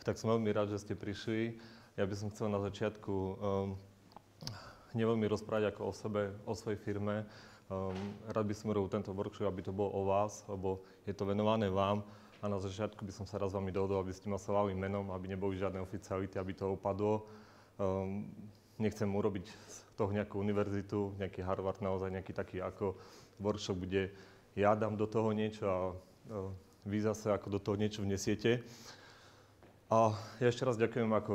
Tak som veľmi rád, že ste prišli. Ja by som chcel na začiatku neveľmi rozprávať ako o sebe, o svojej firme. Rád by som robil tento workshop, aby to bolo o vás, lebo je to venované vám. A na začiatku by som sa raz s vami dohodol, aby ste ma slávali menom, aby neboli žiadne oficiality, aby to opadlo. Nechcem urobiť z toho nejakú univerzitu, nejaký Harvard, naozaj nejaký taký ako workshop, kde ja dám do toho niečo a vy zase ako do toho niečo vnesiete. A ja ešte raz ďakujem ako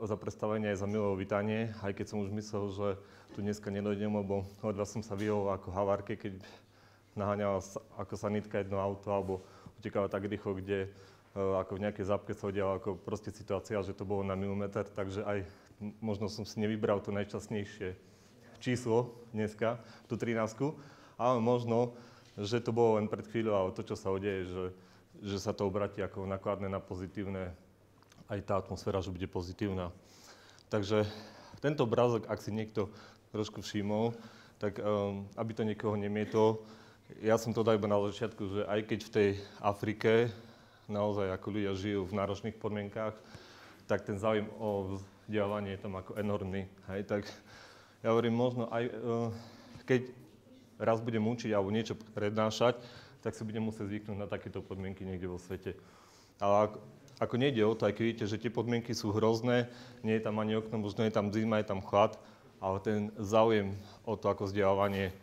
za predstavenie aj za milé vítanie, aj keď som už myslel, že tu dneska nedojdem, lebo ledva som sa vyhol ako havárke, keď naháňala ako sanitka jedno auto, alebo utekala tak rýchlo, kde ako v nejakej zápke sa udiala ako proste situácia, že to bolo na milimeter, takže aj možno som si nevybral to najčastnejšie číslo dneska, tú 13, ale možno, že to bolo len pred chvíľou, ale to, čo sa udeje, že sa to obratí ako nakladné na pozitívne, aj tá atmosféra, že bude pozitívna. Takže tento obrázok, ak si niekto trošku všimol, tak aby to niekoho nemietol, ja som to dal iba na začiatku, že aj keď v tej Afrike naozaj ako ľudia žijú v náročných podmienkách, tak ten záujem o vzdelávanie je tam ako enormný. Hej? Tak ja hovorím, možno aj keď raz budem učiť alebo niečo prednášať, tak si budem musieť zvyknúť na takéto podmienky niekde vo svete. Ale ako nejde o to, aj keď vidíte, že tie podmienky sú hrozné, nie je tam ani okno, možno je tam zima, je tam chlad, ale ten záujem o to ako vzdelávanie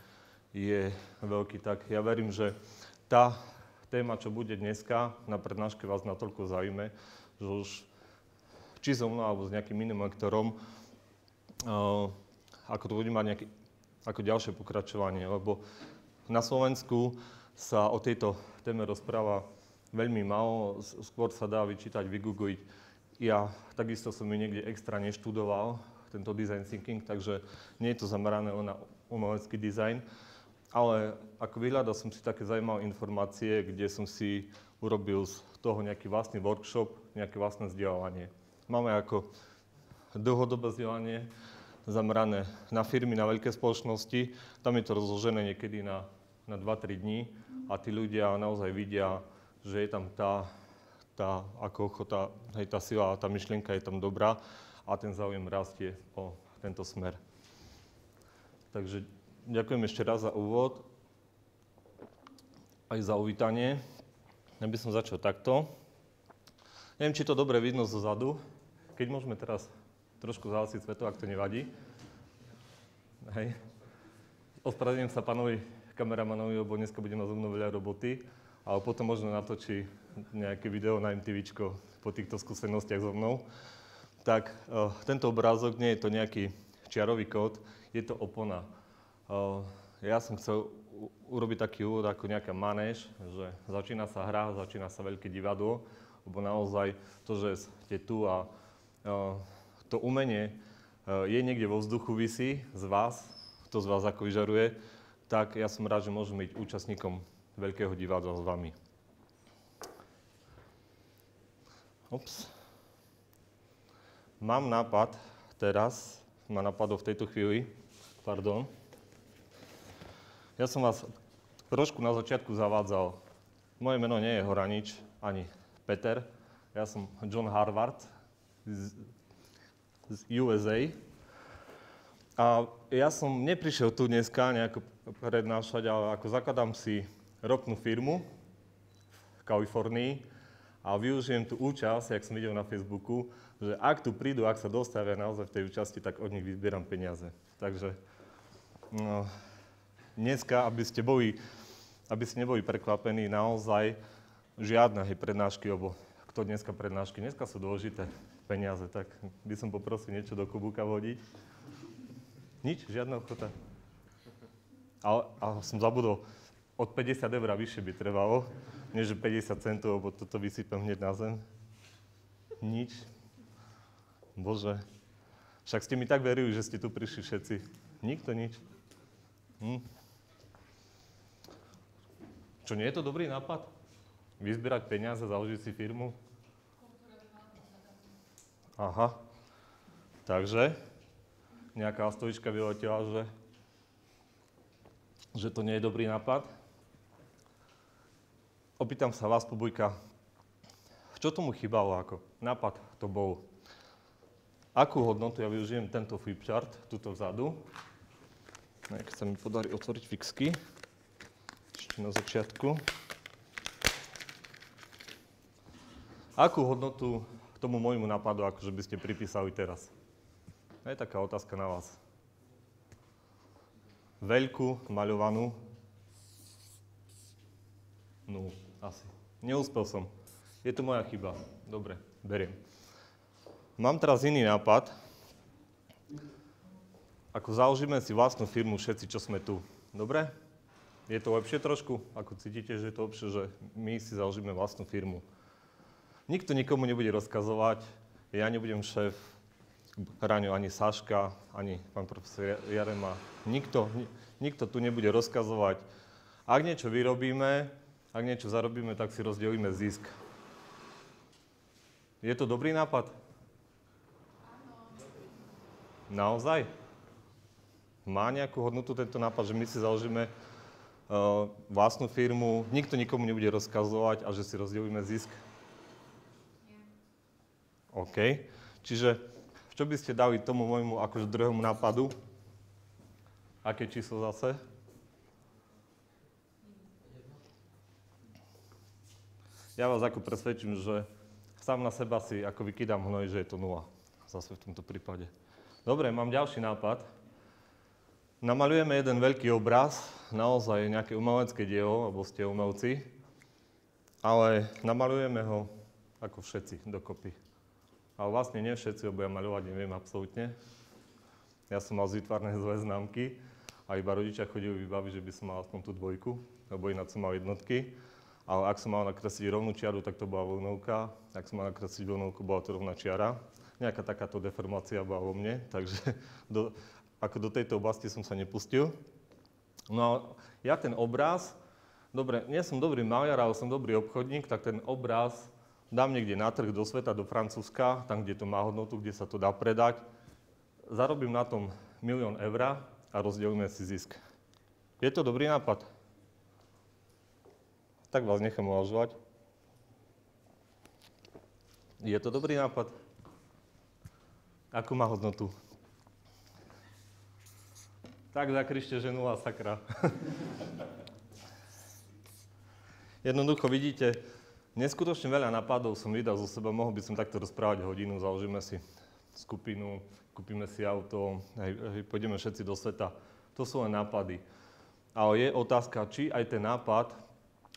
je veľký. Tak ja verím, že tá téma, čo bude dneska na prednáške, vás natoľko zaujíme, že už či so mnou, alebo s nejakým iným lektorom, ako to bude mať nejaké ako ďalšie pokračovanie, lebo na Slovensku sa o tejto téme rozpráva veľmi málo, skôr sa dá vyčítať, vygoogliť. Ja takisto som ju niekde extra neštudoval, tento design thinking, takže nie je to zamerané na umelecký dizajn, ale ako vyhľadal som si také zaujímavé informácie, kde som si urobil z toho nejaký vlastný workshop, nejaké vlastné vzdelávanie. Máme ako dlhodobé vzdelanie, zamerané na firmy, na veľké spoločnosti. Tam je to rozložené niekedy na 2-3 dní a tí ľudia naozaj vidia, že je tam tá ako ochota, hej, tá sila, tá myšlienka je tam dobrá a ten záujem rastie o tento smer. Takže ďakujem ešte raz za úvod, aj za uvítanie. Ja by som začal takto. Neviem, či to dobre vidno zo zadu. Keď môžeme teraz trošku zahasiť svetlo, ak to nevadí. Hej. Ospravedlňujem sa pánovi kameramanovi, lebo dneska bude mať so mnou veľa roboty, ale potom možno natočí nejaké video na MTVčko po týchto skúsenostiach so mnou. Tak tento obrázok nie je to nejaký čiarový kód, je to opona. Ja som chcel urobiť taký úvod ako nejaká manéž, že začína sa hra, začína sa veľké divadlo, lebo naozaj to, že ste tu a to umenie je niekde vo vzduchu visí z vás, to z vás ako vyžaruje, tak ja som rád, že môžem byť účastníkom veľkého divadla s vami. Ops. Mám nápad teraz, ma napadlo v tejto chvíli, pardon. Ja som vás trošku na začiatku zavádzal. Moje meno nie je Horanič, ani Peter. Ja som John Harvard z USA. A ja som neprišiel tu dneska nejako prednášať, ale ako zakladám si ropnú firmu v Kalifornii a využijem tú účasť, jak som videl na Facebooku, že ak tu prídu, ak sa dostavia naozaj v tej účasti, tak od nich vyzbieram peniaze. Takže dneska, aby ste neboli prekvapení, naozaj žiadne prednášky, lebo kto dneska prednášky? Dneska sú dôležité peniaze, tak by som poprosil niečo do klobúka vhodiť. Nič? Žiadna ochota? Ale som zabudol, od 50 eur vyššie by trebalo, nie že 50 centov, lebo toto vysypem hneď na zem. Nič? Bože. Však ste mi tak verili, že ste tu prišli všetci. Nikto nič? Čo, nie je to dobrý nápad? Vyzbierať peniaze, založiť si firmu? Aha. Takže nejaká stovička vyletela, že to nie je dobrý nápad. Opýtam sa vás, publika, Čo tomu chýbalo ako? Nápad to bol. Akú hodnotu, ja využijem tento flipchart, tuto vzadu. Keď sa mi podarí otvoriť fixky. Ešte na začiatku. Akú hodnotu tomu môjmu nápadu, akože by ste pripísali teraz? Je taká otázka na vás. Veľkú, maľovanú? No, asi. Neúspel som. Je to moja chyba. Dobre, beriem. Mám teraz iný nápad. Ako založíme si vlastnú firmu všetci, čo sme tu. Dobre? Je to lepšie trošku? Ako cítite, že je to lepšie, že my si založíme vlastnú firmu? Nikto nikomu nebude rozkazovať, ja nebudem šéf, Raňo, ani Saška, ani pán profesor Jarema. Nikto tu nebude rozkazovať. Ak niečo vyrobíme, ak niečo zarobíme, tak si rozdelíme zisk. Je to dobrý nápad? Naozaj? Má nejakú hodnotu tento nápad, že my si založíme vlastnú firmu, nikto nikomu nebude rozkazovať a že si rozdelíme zisk? OK. Čiže, čo by ste dali tomu môjmu akože druhému nápadu? Aké číslo zase? Ja vás ako presvedčím, že sám na seba si ako vykydám hnoj, že je to 0. Zase v tomto prípade. Dobre, mám ďalší nápad. Namaľujeme jeden veľký obraz, naozaj nejaké umelecké dielo, lebo ste umelci, ale namaľujeme ho ako všetci dokopy. Ale vlastne nie všetci, lebo ja maľovať neviem absolútne. Ja som mal z výtvarnej zlé známky a iba rodičia chodili vybaviť, že by som mal aspoň tú 2, lebo ináč som mal jednotky. Ale ak som mal nakresliť rovnú čiaru, tak to bola vlnovka. Ak som mal nakresliť vlnovku, bola to rovná čiara. Nejaká takáto deformácia bola vo mne, takže do tejto oblasti som sa nepustil. No a ja ten obraz, dobre, nie som dobrý maliar, ale som dobrý obchodník, tak ten obraz dám niekde na trh do sveta, do Francúzska, tam, kde to má hodnotu, kde sa to dá predať. Zarobím na tom 1 000 000 eur a rozdelíme si zisk. Je to dobrý nápad? Tak vás nechám uvažovať. Je to dobrý nápad? Akú má hodnotu? Tak zakričte, že 0, sakra. Jednoducho vidíte, neskutočne veľa nápadov som vydal zo seba, mohol by som takto rozprávať hodinu, založíme si skupinu, kúpime si auto, pôjdeme všetci do sveta. To sú len nápady. Ale je otázka, či aj ten nápad,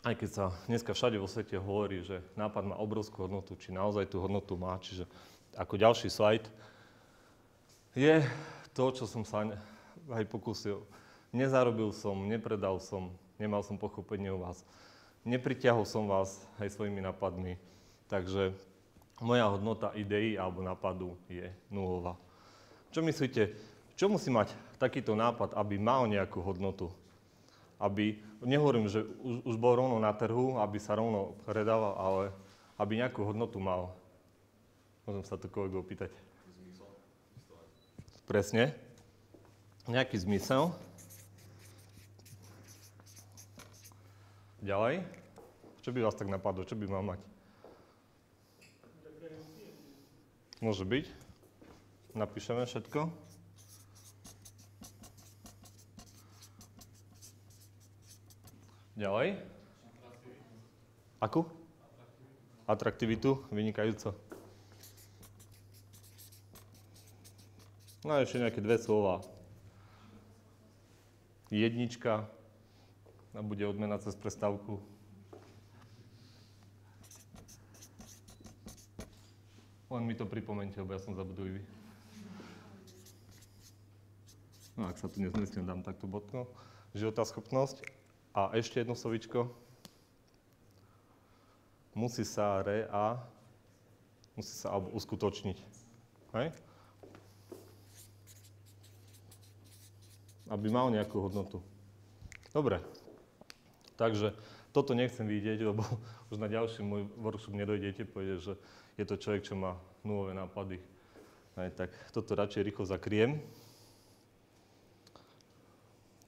aj keď sa dneska všade vo svete hovorí, že nápad má obrovskú hodnotu, či naozaj tú hodnotu má. Čiže ako ďalší slajd je to, čo som sa aj pokúsil. Nezarobil som, nepredal som, nemal som pochopenie u vás. Nepritiahol som vás aj svojimi nápadmi, takže moja hodnota ideí alebo nápadu je 0. Čo myslíte, čo musí mať takýto nápad, aby mal nejakú hodnotu? Nehovorím, že už bol rovno na trhu, aby sa rovno predával, ale aby nejakú hodnotu mal. Môžem sa to kolegu opýtať. Zmysel. Presne. Nejaký zmysel. Ďalej. Čo by vás tak napadlo? Čo by mal mať? Môže byť. Napíšeme všetko. Ďalej. Akú? Atraktivitu. Vynikajúco. No a ešte nejaké 2 slova. Jednička. A bude odmena cez prestávku. Len mi to pripomeňte, lebo ja som zabudlivý. No ak sa tu nezmestím, dám takto bodku. Životaschopnosť. A ešte jedno slovíčko. Musí sa alebo uskutočniť. Hej? Aby mal nejakú hodnotu. Dobre. Takže toto nechcem vidieť, lebo už na ďalší môj workshop nedojdete, povede, že je to človek, čo má 0 nápady. Aj tak toto radšej rýchlo zakriem.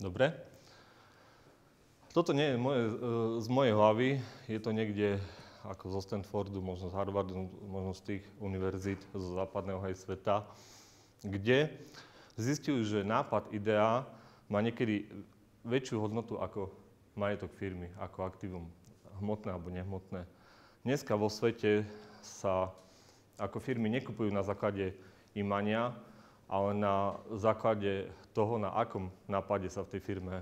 Dobre. Toto nie je z mojej hlavy, je to niekde ako zo Stanfordu, možno z Harvardu, možno z tých univerzít zo západného aj sveta, kde zistili, že nápad, idea má niekedy väčšiu hodnotu ako majetok firmy, ako aktívum, hmotné alebo nehmotné. Dneska vo svete sa ako firmy nekupujú na základe imania, ale na základe toho, na akom nápade sa v tej firme,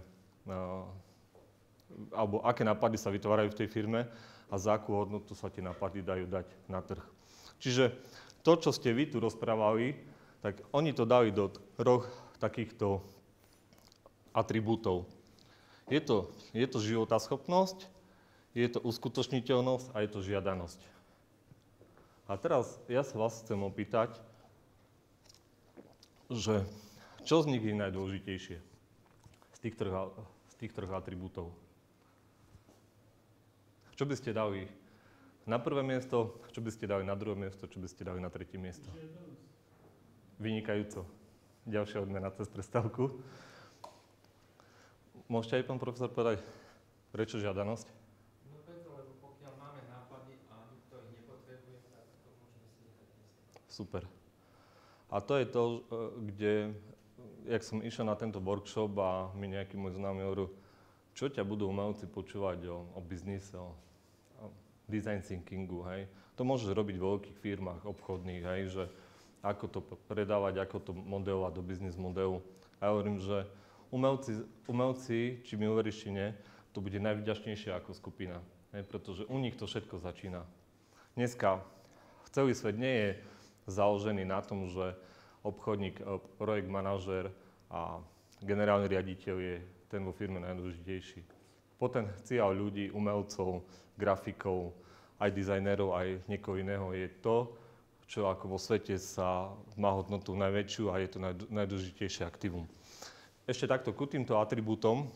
alebo aké nápady sa vytvárajú v tej firme a za akú hodnotu sa tie nápady dajú dať na trh. Čiže to, čo ste vy tu rozprávali, tak oni to dali do troch takýchto atribútov. Je to životaschopnosť, je to uskutočniteľnosť a je to žiadanosť. A teraz ja sa vás chcem opýtať, že čo z nich je najdôležitejšie z tých troch atribútov? Čo by ste dali na prvé miesto, čo by ste dali na druhé miesto, čo by ste dali na tretie miesto? Vynikajúco. Ďalšia odmena cez prestávku. Môžete aj, pán profesor, povedať, prečo žiadanosť? No preto, lebo pokiaľ máme nápady a nikto ich nepotrebuje, tak to môžeme si nechať neskôr. Super. A to je to, kde, jak som išiel na tento workshop a mi nejaký môj známy hovoril, čo ťa budú umelci počúvať o biznise, o design thinkingu, hej. To môžeš robiť vo veľkých firmách obchodných, hej, že ako to predávať, ako to modelovať do biznis modelu. A ja hovorím, že umelci, či mi uveríš, či nie, to bude najvďačnejšia ako skupina, hej, pretože u nich to všetko začína. Dneska celý svet nie je založený na tom, že obchodník, projekt manažér a generálny riaditeľ je ten vo firme najdôležitejší. Potenciál ľudí, umelcov, grafikov, aj dizajnerov, aj niekoho iného je to, čo ako vo svete sa má hodnotu najväčšiu a je to najdôležitejšie aktívum. Ešte takto ku týmto atribútom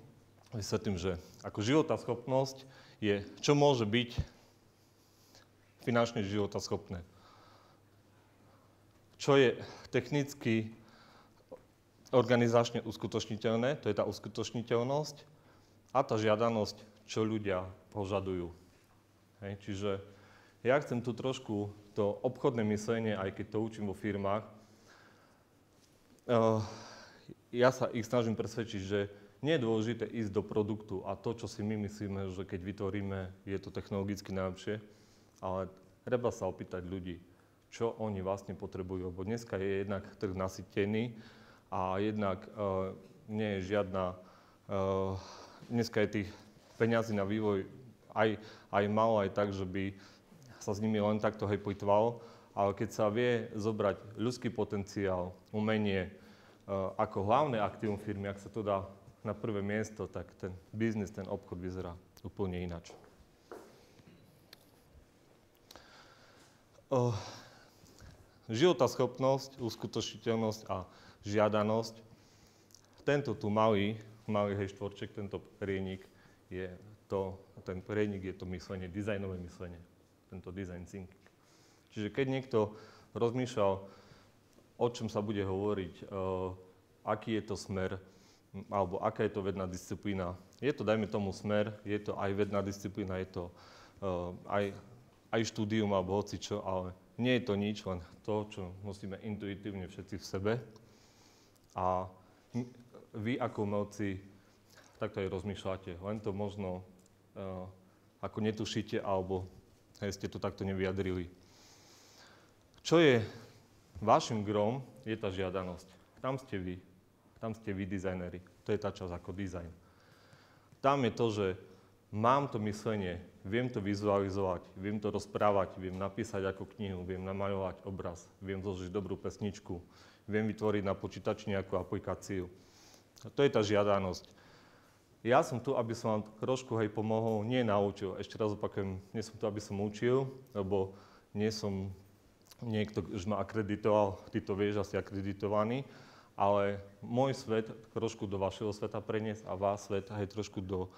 vysvetlím, že ako životaschopnosť je, čo môže byť finančne životaschopné. Čo je technicky organizačne uskutočniteľné, to je tá uskutočniteľnosť a tá žiadanosť, čo ľudia požadujú. Hej, čiže ja chcem tu trošku to obchodné myslenie, aj keď to učím vo firmách, ja sa ich snažím presvedčiť, že nie je dôležité ísť do produktu a to, čo si my myslíme, že keď vytvoríme, je to technologicky najlepšie, ale treba sa opýtať ľudí, čo oni vlastne potrebujú, lebo dneska je jednak trh nasytený a jednak nie je žiadna, dneska je tých peňazí na vývoj aj malo, aj tak, že by sa s nimi len takto plýtvalo, ale keď sa vie zobrať ľudský potenciál, umenie ako hlavné aktívum firmy, ak sa to dá na prvé miesto, tak ten biznis, ten obchod vyzerá úplne ináč. Životaschopnosť, uskutočniteľnosť a žiadanosť. Tento tu malý štvorček, tento prienik ten prienik je to myslenie, dizajnové myslenie, tento design thinking. Čiže keď niekto rozmýšľal, o čom sa bude hovoriť, aký je to smer, alebo aká je to vedná disciplína. Je to, dajme tomu, smer, je to aj vedná disciplína, je to aj štúdium alebo hocičo, ale nie je to nič, len to, čo musíme intuitívne všetci v sebe. A vy ako umelci takto aj rozmýšľate, len to možno ako netušíte, alebo ste to takto nevyjadrili. Čo je vašim grom, je tá žiadanosť. Tam ste vy dizajneri. To je tá časť ako dizajn. Tam je to, že mám to myslenie, viem to vizualizovať, viem to rozprávať, viem napísať ako knihu, viem namaľovať obraz, viem zložiť dobrú pesničku, viem vytvoriť na počítači nejakú aplikáciu. To je tá žiadanosť. Ja som tu, aby som vám trošku pomohol, nie naučil. Ešte raz opakujem, nie som tu, aby som učil, lebo nie som niekto, už ma akreditoval, ty to vieš, asi akreditovaný, ale môj svet trošku do vašeho sveta preniesť a váš svet aj trošku do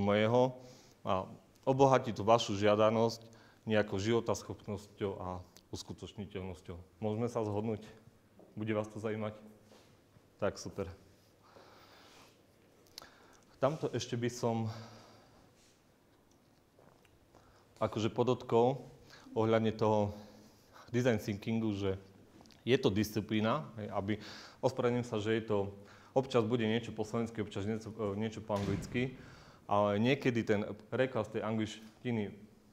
mojeho a obohatí tú vašu žiadanosť nejakou životaschopnosťou a uskutočniteľnosťou. Môžeme sa zhodnúť? Bude vás to zaujímať? Tak, super. Tamto ešte by som akože podotkol ohľadne toho design thinkingu, že je to disciplína, aby ospravedlňujem sa, že je to, občas bude niečo po slovensky, občas niečo po anglicky, ale niekedy ten preklad z tej angličtiny,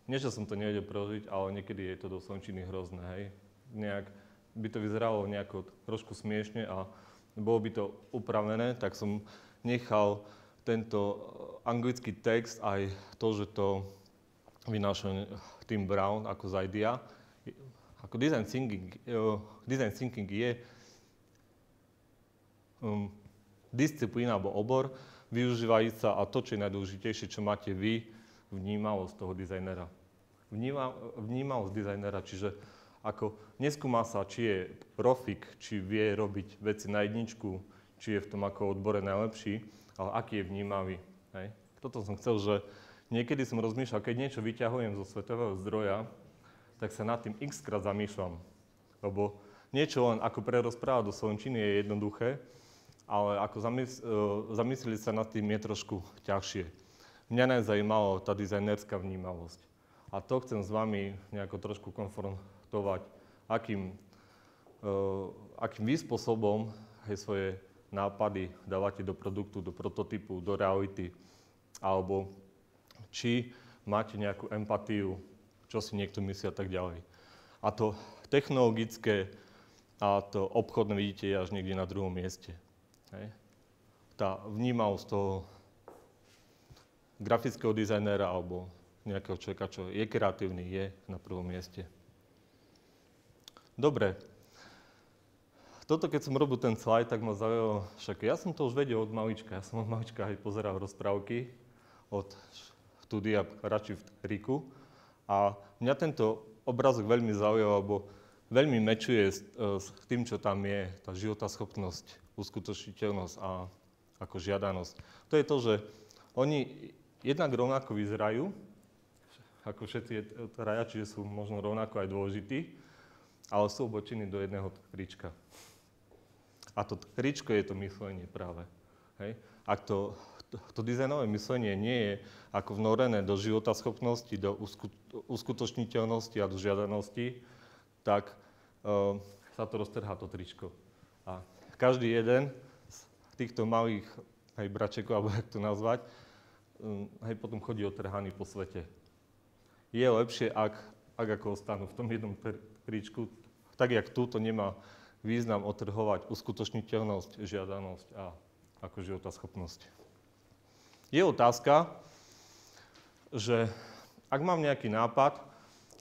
nie že som to nevedel preložiť, ale niekedy je to do slovenčiny hrozné, hej. Nejak by to vyzeralo nejako trošku smiešne a bolo by to upravené, tak som nechal tento anglický text aj to, že to vynášal Tim Brown ako z idea. Ako design thinking je disciplína alebo obor, využívajúca a to, čo je najdôležitejšie, čo máte vy, vnímavosť toho dizajnera. Vnímavosť dizajnera, čiže ako neskúma sa, či je profik, či vie robiť veci na jedničku, či je v tom ako odbore najlepší, ale aký je vnímavý. Hej. Toto som chcel, že niekedy som rozmýšľal, keď niečo vyťahujem zo svetového zdroja, tak sa nad tým x-krát zamýšľam. Lebo niečo len ako prerozprávať do slovenčiny je jednoduché, ale ako zamyslieť sa nad tým je trošku ťažšie. Mňa najzajímalo tá dizajnerská vnímavosť. A to chcem s vami nejako trošku konfrontovať, akým vy spôsobom svoje nápady dávate do produktu, do prototypu, do reality, alebo či máte nejakú empatiu, čo si niekto myslí a tak ďalej. A to technologické a to obchodné vidíte až niekde na druhom mieste. Hej. Tá vnímavosť toho grafického dizajnera alebo nejakého človeka, čo je kreatívny, je na prvom mieste. Dobre. Toto, keď som robil ten slajd, tak ma zaujalo, však ja som to už vedel od malička. Ja som od malička aj pozeral rozprávky od štúdia radšej v Riku. A mňa tento obrázok veľmi zaujal, lebo veľmi mečuje s tým, čo tam je, tá životaschopnosť, uskutočniteľnosť a ako žiadanosť. To je to, že oni jednak rovnako vyzerajú, ako všetci traja, čiže sú možno rovnako aj dôležití, ale sú obočení do jedného trička. A to tričko je to myslenie práve. Hej. Ak to dizajnové myslenie nie je ako vnorené do životaschopnosti, do uskutočniteľnosti a do žiadanosti, tak sa to roztrhá to tričko. A každý jeden z týchto malých bračekov, alebo jak to nazvať, potom chodí otrhaný po svete. Je lepšie, ak ako ostanú v tom jednom tričku, tak jak tu, to nemá význam otrhovať uskutočniteľnosť, žiadanosť a ako životaschopnosť. Je otázka, že ak mám nejaký nápad,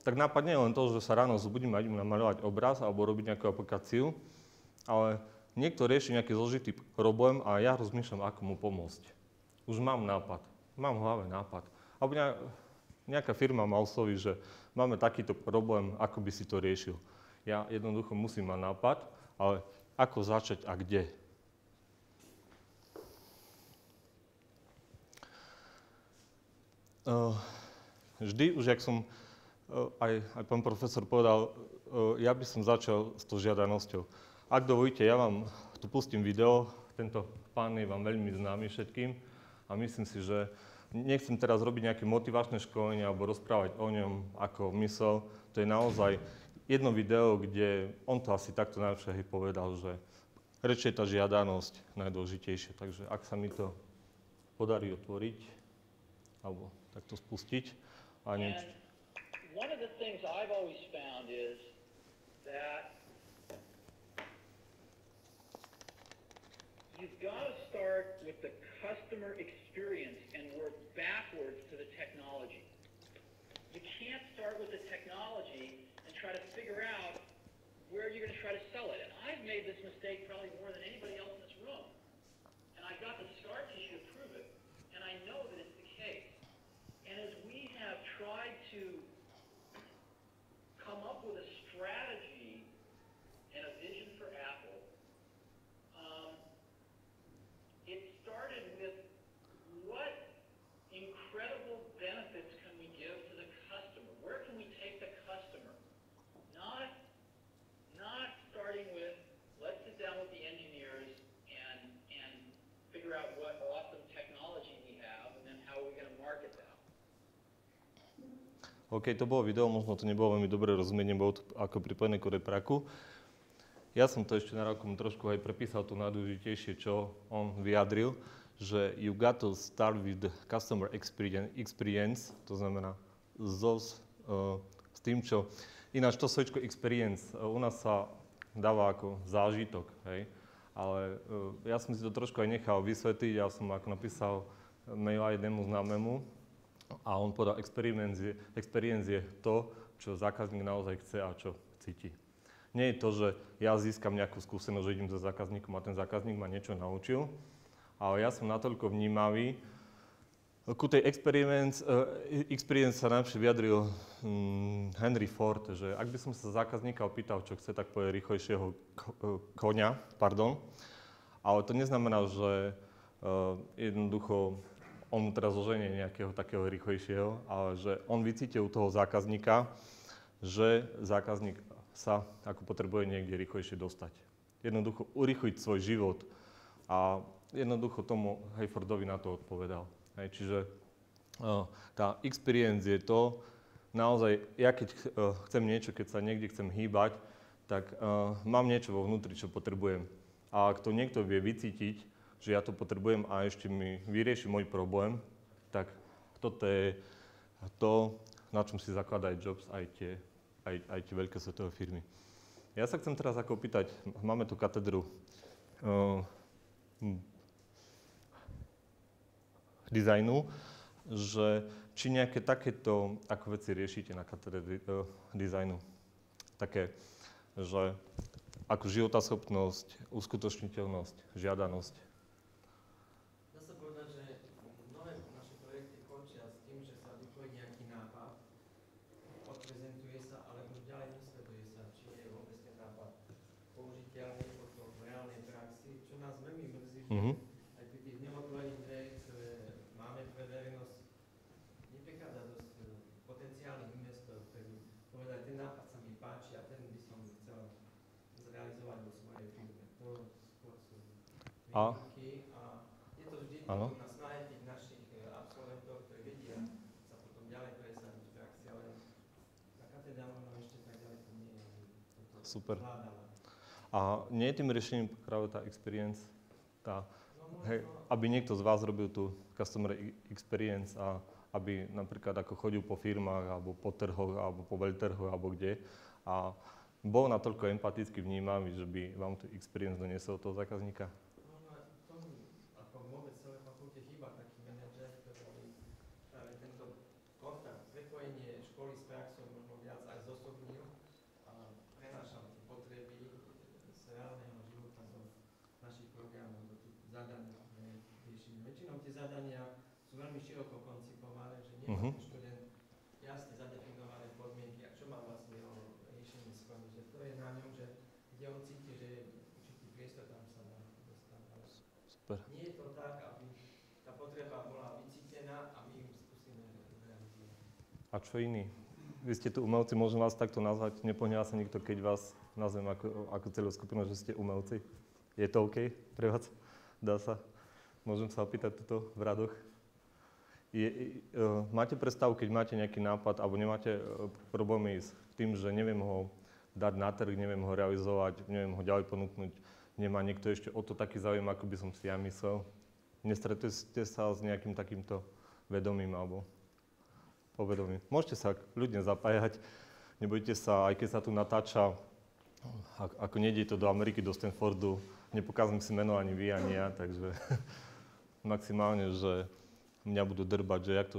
tak nápad nie je len to, že sa ráno zobudím a idem namaľovať obraz alebo robiť nejakú aplikáciu, ale niekto rieši nejaký zložitý problém a ja rozmýšľam, ako mu pomôcť. Už mám nápad, mám v hlave nápad. Alebo nejaká firma ma osloví, že máme takýto problém, ako by si to riešil. Ja jednoducho musím mať nápad, ale ako začať a kde? Vždy, už jak som aj pán profesor povedal, ja by som začal s tou žiadanosťou. Ak dovolíte, ja vám tu pustím video, tento pán je vám veľmi známy všetkým a myslím si, že nechcem teraz robiť nejaké motivačné školenie alebo rozprávať o ňom ako mysel. To je naozaj jedno video, kde on to asi takto najlepšie povedal, že reč je tá žiadanosť najdôležitejšie. Takže ak sa mi to podarí otvoriť, alebo takto spustiť. And one of the things I've always found is that you've got to start with the customer experience and work backwards to the technology. You can't start with the technology and try to figure out where you're going to try to sell it. And I've made this mistake probably more than anybody else in this room. And I got the scar tissue to prove it. And I know that it's the case. And as we have tried to come up with a strategy and a vision for Apple, it started with what incredible benefits can we give to the customer? Where can we take the customer? Not starting with, let's sit down with the engineers and figure out OK, to bolo video, možno to nebolo veľmi dobre rozumieť, nebolo to ako pripojené ku repraku. Ja som to ešte na roku trošku aj prepísal to najdôležitejšie, čo on vyjadril, že you got to start with the customer experience, to znamená s tým, čo... Ináč to slovičko experience u nás sa dáva ako zážitok, hej? Ale ja som si to trošku aj nechal vysvetliť, ja som ako napísal mail aj jednému známemu a on povedal, experience je to, čo zákazník naozaj chce a čo cíti. Nie je to, že ja získam nejakú skúsenosť, že idem so zákazníkom a ten zákazník ma niečo naučil, ale ja som natoľko vnímavý. Ku tej experience sa najlepšie vyjadril Henry Ford, že ak by som sa zákazníka opýtal, čo chce, tak povie rýchlejšieho koňa, ale to neznamená, že jednoducho on teraz zoženie nejakého takého rýchlejšieho, ale že on vycítil u toho zákazníka, že zákazník sa ako potrebuje niekde rýchlejšie dostať. Jednoducho urýchliť svoj život a jednoducho tomu Hayfordovi na to odpovedal. Hej, čiže tá experience je to, naozaj, ja keď chcem niečo, keď sa niekde chcem hýbať, tak mám niečo vo vnútri, čo potrebujem. A ak to niekto vie vycítiť, že ja to potrebujem a ešte mi vyrieši môj problém, tak toto je to, na čom si zakladajú Jobs aj tie veľké svetové firmy. Ja sa chcem teraz ako opýtať, máme tu katedru dizajnu, že či nejaké takéto ako veci riešite na katedre dizajnu. Také, že ako životaschopnosť, uskutočniteľnosť, žiadanosť. Dá sa povedať, že mnohé naše projekty končia s tým, že sa vypojí nejaký nápad, odprezentuje sa, ale už ďalej nesleduje sa, či je vôbec ten nápad použiteľný potom v reálnej praxi, čo nás veľmi mrzí, že aj pri tých neotvorených dverách, ktoré máme pre verejnosť, neprichádza dosť potenciálnych investorov, ktorí povedali, ten nápad sa mi páči a ten by som chcel zrealizovať vo svojej firme. To skôr sú výnimky a je to vždy na snahe tých našich absolventov, ktorí vedia sa potom ďalej presadiť v praxi, ale na katedre možno ešte tak ďaleko nie je. Super. A nie je tým riešením práve tá experience, aby niekto z vás robil tú customer experience a aby napríklad ako chodil po firmách, alebo po trhoch, alebo po veľtrhoch, alebo kde a bol natoľko empaticky vnímavý, že by vám tú experience doniesol toho zákazníka? Možno aj v tom, ako vôbec celé fakulte chýba taký manažer, ktorý by práve tento kontakt, prepojenie školy s praxou možno viac aj zosobnil a prenášal tie potreby z reálneho života do našich programov, do tých zadaní, ktoré riešime. Väčšinou tie zadania sú veľmi široko koncipované, že nie má ten študent jasne zadefinované podmienky, a čo má vlastne jeho riešenie splniť. Že to je na ňom, že kde on cíti, že je určitý priestor, tam sa dá dostať. Super. Nie je to tak, aby tá potreba bola vycítená a my ju skúsime realizovať. A čo iný? Vy ste tu umelci, môžem vás takto nazvať, nepohneval sa nikto, keď vás nazvem ako celú skupinu, že ste umelci? Je to OK pre vás? Dá sa? Môžem sa opýtať toto v radoch? Máte predstavu, keď máte nejaký nápad alebo nemáte problémy s tým, že neviem ho dať na trh, neviem ho realizovať, neviem ho ďalej ponúknuť, nemá niekto ešte o to taký záujem, ako by som si ja myslel? Nestretujete sa s nejakým takýmto vedomím alebo povedomím? Môžete sa ľudne zapájať, nebojte sa, aj keď sa tu natáča, ako nejde to do Ameriky, do Stanfordu, nepokázam si meno ani vy, ani ja, takže maximálne, že mňa budú drbať, že jak to,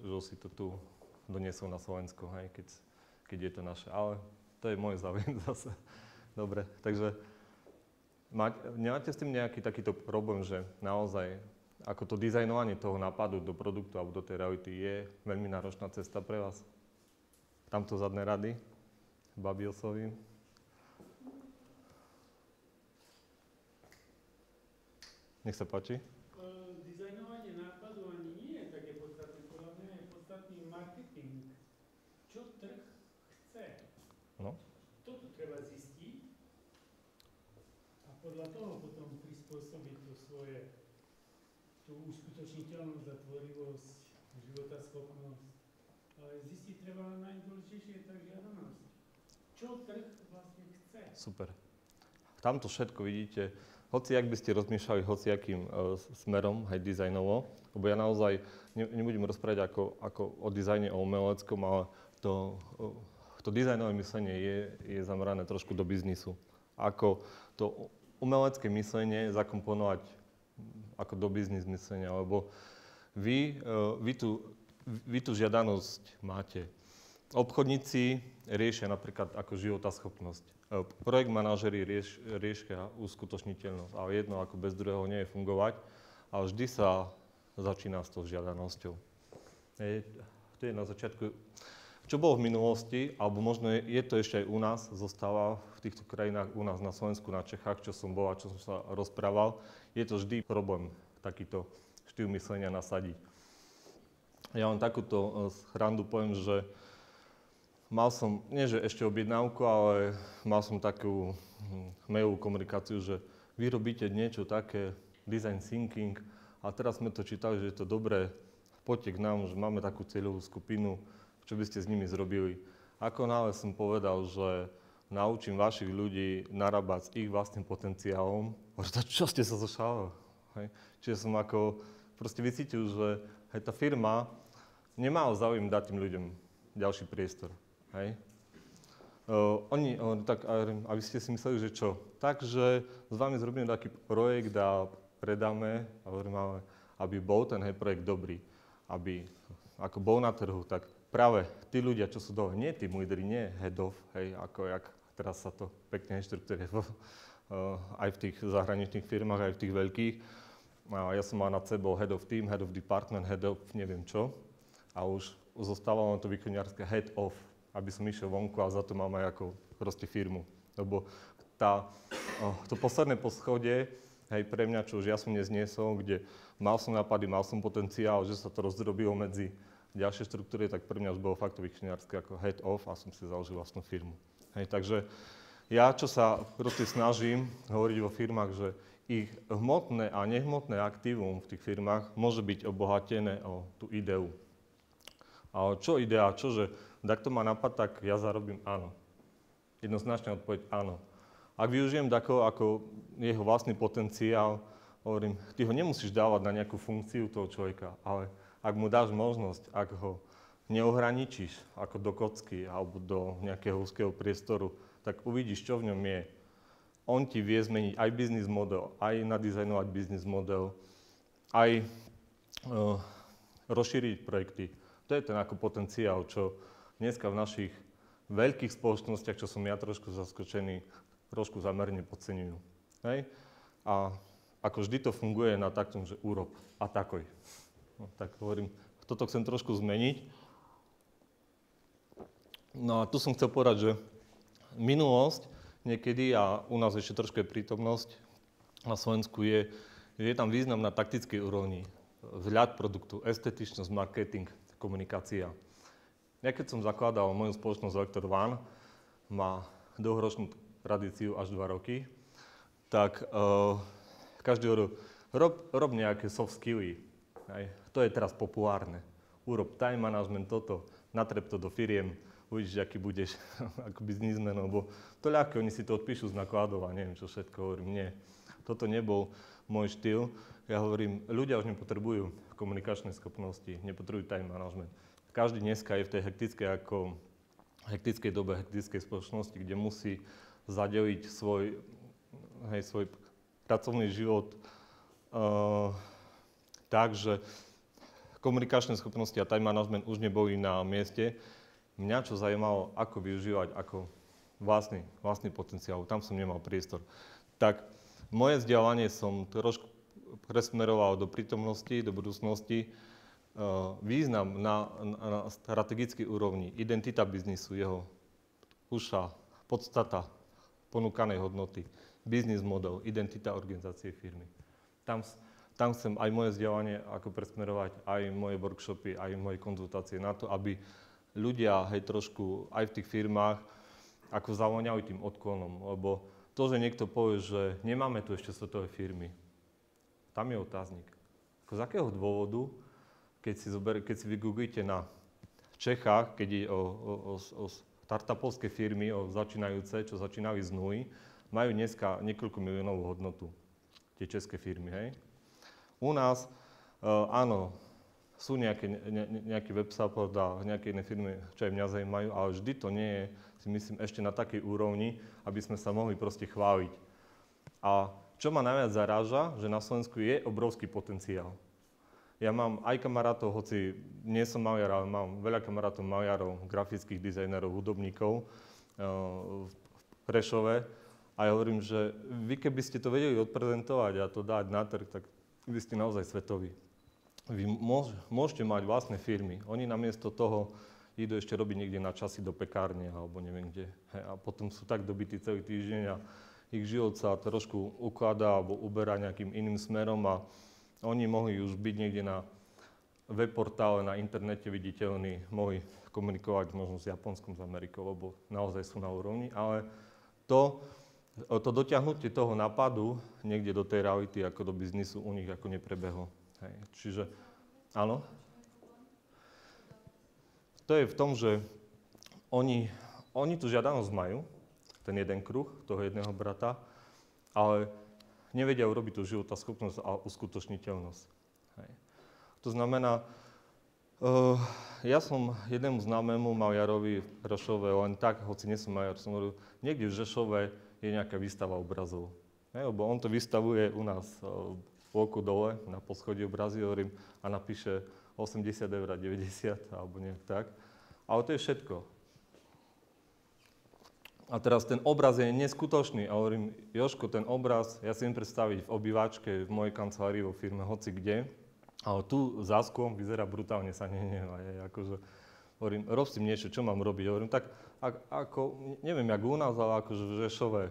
že si to tu doniesol na Slovensko, hej, keď je to naše. Ale to je môj záujem zase. Dobre, takže nemáte s tým nejaký takýto problém, že naozaj ako to dizajnovanie toho nápadu do produktu alebo do tej reality je veľmi náročná cesta pre vás? Tamto zadné rady, Babielsovi. Nech sa páči. Dizajnovanie nápadu ani nie je také podstatné. Podľa mňa je podstatný marketing. Čo trh chce? No. Toto treba zistiť a podľa toho potom prispôsobiť tú uskutočniteľnosť a tvorivosť, životaschopnosť a Ale zistiť treba najdôležitejšie je tá žiadanosť. Čo trh vlastne chce? Super. Tamto všetko vidíte, hoci ak by ste rozmýšľali hociakým smerom, aj dizajnovo, lebo ja naozaj nebudem rozprávať ako o dizajne, o umeleckom, ale to dizajnové myslenie je zamerané trošku do biznisu. Ako to umelecké myslenie zakomponovať ako do biznis myslenia, lebo vy tú žiadanosť máte. Obchodníci riešia napríklad ako životaschopnosť. Projekt manažeri riešia uskutočniteľnosť, ale jedno ako bez druhého nie je fungovať, ale vždy sa začína s tou žiadanosťou. To je na začiatku. Čo bolo v minulosti, alebo možno je to ešte aj u nás, zostáva v týchto krajinách, u nás na Slovensku, na Čechách, čo som bol a čo som sa rozprával, je to vždy problém takýto štýl myslenia nasadiť. Ja vám takúto srandu poviem, že mal som, nie že ešte objednávku, ale mal som takú mailovú komunikáciu, že vy robíte niečo také, design thinking, a teraz sme to čítali, že je to dobré, poďte k nám, že máme takú cieľovú skupinu, čo by ste s nimi zrobili. Ako náhle som povedal, že naučím vašich ľudí narábať s ich vlastným potenciálom, čo ste sa zošali? Čiže som ako proste vycítil, že tá firma nemá záujem dať tým ľuďom ďalší priestor. Hej. Oni tak, a vy ste si mysleli, že čo? Takže s vami zrobíme taký projekt a predáme, a hovorím, ale aby bol ten projekt dobrý, aby ako bol na trhu, tak práve tí ľudia, čo sú dole, nie tí lídri, nie head of, hej, ako jak teraz sa to pekne štruktúruje aj v tých zahraničných firmách, aj v tých veľkých. A ja som mal nad sebou head of team, head of department, head of neviem čo. A už zostávalo to výkoniarské head of, aby som išiel vonku a za to mám aj ako proste firmu. Lebo to posledné poschodie, hej, pre mňa, čo už ja som nezniesol, kde mal som nápady, mal som potenciál, že sa to rozdrobilo medzi ďalšie štruktúry, tak pre mňa už bolo fakt to výkoniarské ako head of a som si založil vlastnú firmu. Hej, takže ja, čo sa proste snažím hovoriť vo firmách, že ich hmotné a nehmotné aktívum v tých firmách môže byť obohatené o tú ideu. Ale čo idea, čože, tak to má nápad, tak ja zarobím áno. Jednoznačne odpoveď áno. Ak využijem ako jeho vlastný potenciál, hovorím, ty ho nemusíš dávať na nejakú funkciu toho človeka, ale ak mu dáš možnosť, ak ho neohraničíš ako do kocky alebo do nejakého úzkeho priestoru, tak uvidíš, čo v ňom je. On ti vie zmeniť aj biznis model, aj nadizajnovať biznis model, aj rozšíriť projekty. To je ten ako potenciál, čo dneska v našich veľkých spoločnostiach, čo som ja trošku zaskočený, trošku zamerne podceňujú. Hej? A ako vždy to funguje na taktom, že urob a takoj. No, tak hovorím, toto chcem trošku zmeniť. No a tu som chcel povedať, že minulosť niekedy, a u nás ešte trošku je prítomnosť na Slovensku, je, že je tam význam na taktickej úrovni. Vzhľad produktu, estetičnosť, marketing, komunikácia. Ja keď som zakladal moju spoločnosť Vector One, má dlhoročnú tradíciu až 2 roky, tak každý hovoril, rob nejaké soft skilly. Aj, to je teraz populárne. Urob time management, toto, natreb to do firiem, uvidíš, aký budeš ako biznismen, lebo to ľahké, oni si to odpíšu z nakladov a neviem čo všetko, hovorím, nie. Toto nebol môj štýl. Ja hovorím, ľudia už nepotrebujú komunikačné schopnosti, nepotrebujú time management. Každý dneska je v tej hektickej dobe, hektickej spoločnosti, kde musí zadeliť svoj pracovný život tak, že komunikačné schopnosti a time management už neboli na mieste. Mňa čo zaujímalo, ako využívať ako vlastný potenciál. Tam som nemal priestor. Tak moje vzdelanie som trošku presmeroval do prítomnosti, do budúcnosti. Význam na strategickej úrovni, identita biznisu, jeho uša, podstata ponúkanej hodnoty, biznis model, identita organizácie firmy. Tam chcem aj moje vzdelanie ako presmerovať, aj moje workshopy, aj moje konzultácie na to, aby ľudia trošku aj v tých firmách ako zavoňali tým odklonom, lebo to, že niekto povie, že nemáme tu ešte svetové firmy, tam je otáznik. Z akého dôvodu, keď si vygooglíte na Čechách, keď je o startupovské firmy, o začínajúce, čo začínali z nuly, majú dneska niekoľko miliónovú hodnotu, tie české firmy, hej. U nás, áno, sú nejaký web support a nejaké iné firmy, čo aj mňa zaujímajú, ale vždy to nie je, si myslím, ešte na takej úrovni, aby sme sa mohli proste chváliť. A čo ma najviac zaráža, že na Slovensku je obrovský potenciál. Ja mám aj kamarátov, hoci nie som maliar, ale mám veľa kamarátov maliarov, grafických dizajnerov, hudobníkov v Prešove. A ja hovorím, že vy keby ste to vedeli odprezentovať a to dať na trh, tak vy ste naozaj svetoví. Vy môžete mať vlastné firmy. Oni namiesto toho idú ešte robiť niekde na časy do pekárne alebo neviem kde. Hej, a potom sú tak dobití celý týždeň a ich život sa trošku ukladá alebo uberá nejakým iným smerom a oni mohli už byť niekde na web portále, na internete viditeľní, mohli komunikovať možno s Japonskom, s Amerikou, lebo naozaj sú na úrovni, ale to dotiahnutie toho nápadu niekde do tej reality, ako do biznisu, u nich ako neprebehlo. Hej. Čiže, áno. To je v tom, že oni tú žiadanosť majú, ten jeden kruh, toho jedného brata, ale nevedia urobiť tú životaschopnosť a uskutočniteľnosť. Hej. To znamená, ja som jednému známemu maliarovi v Prešove len tak, hoci nie som maliar, som hovoril, niekde v Žešove je nejaká výstava obrazov. Hej, lebo on to vystavuje u nás v oku dole, na poschodí obrazy, hovorím, a napíše 80 eur, 90 alebo nejak tak. Ale to je všetko. A teraz ten obraz je neskutočný. A hovorím, Jožko, ten obraz, ja si viem predstaviť v obývačke, v mojej kancelárii, vo firme, hoci kde. Ale tu za sklom vyzerá brutálne, sa nehnevá. Akože, hovorím, rob si niečo, čo mám robiť? Hovorím, tak ako, neviem, jak u nás, ale akože v Žešove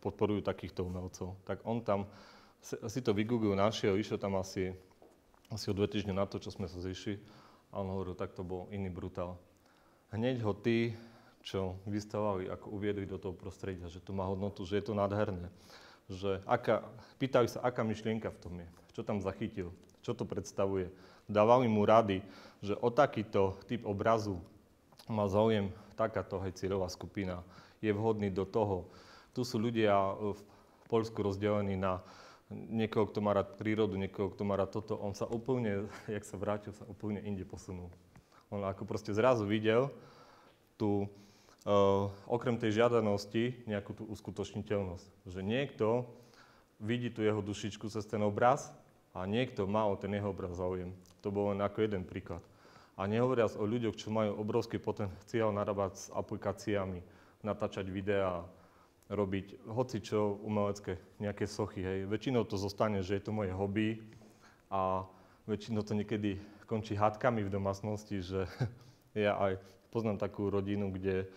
podporujú takýchto umelcov. Tak on tam si to vygooglil, našiel, išiel tam asi o 2 týždne na to, čo sme sa zišli. A on hovoril, tak to bol iný brutál. Hneď ho tí, čo vystavali, ako uviedli do toho prostredia, že to má hodnotu, že je to nádherné. Pýtali sa, aká myšlienka v tom je, čo tam zachytil, čo to predstavuje. Dávali mu rady, že o takýto typ obrazu má záujem takáto cieľová skupina, je vhodný do toho. Tu sú ľudia v Poľsku rozdelení na niekoho, kto má rád prírodu, niekoho, kto má rád toto. On sa úplne, jak sa vrátil, sa úplne inde posunul. On ako proste zrazu videl tú okrem tej žiadanosti nejakú tú uskutočniteľnosť. Že niekto vidí tú jeho dušičku cez ten obraz a niekto má o ten jeho obraz záujem. To bol len ako jeden príklad. A nehovoriac o ľuďoch, čo majú obrovský potenciál narábať s aplikáciami, natáčať videá, robiť hocičo umelecké, nejaké sochy. Hej. Väčšinou to zostane, že je to moje hobby a väčšinou to niekedy končí hádkami v domácnosti, že ja aj poznám takú rodinu, kde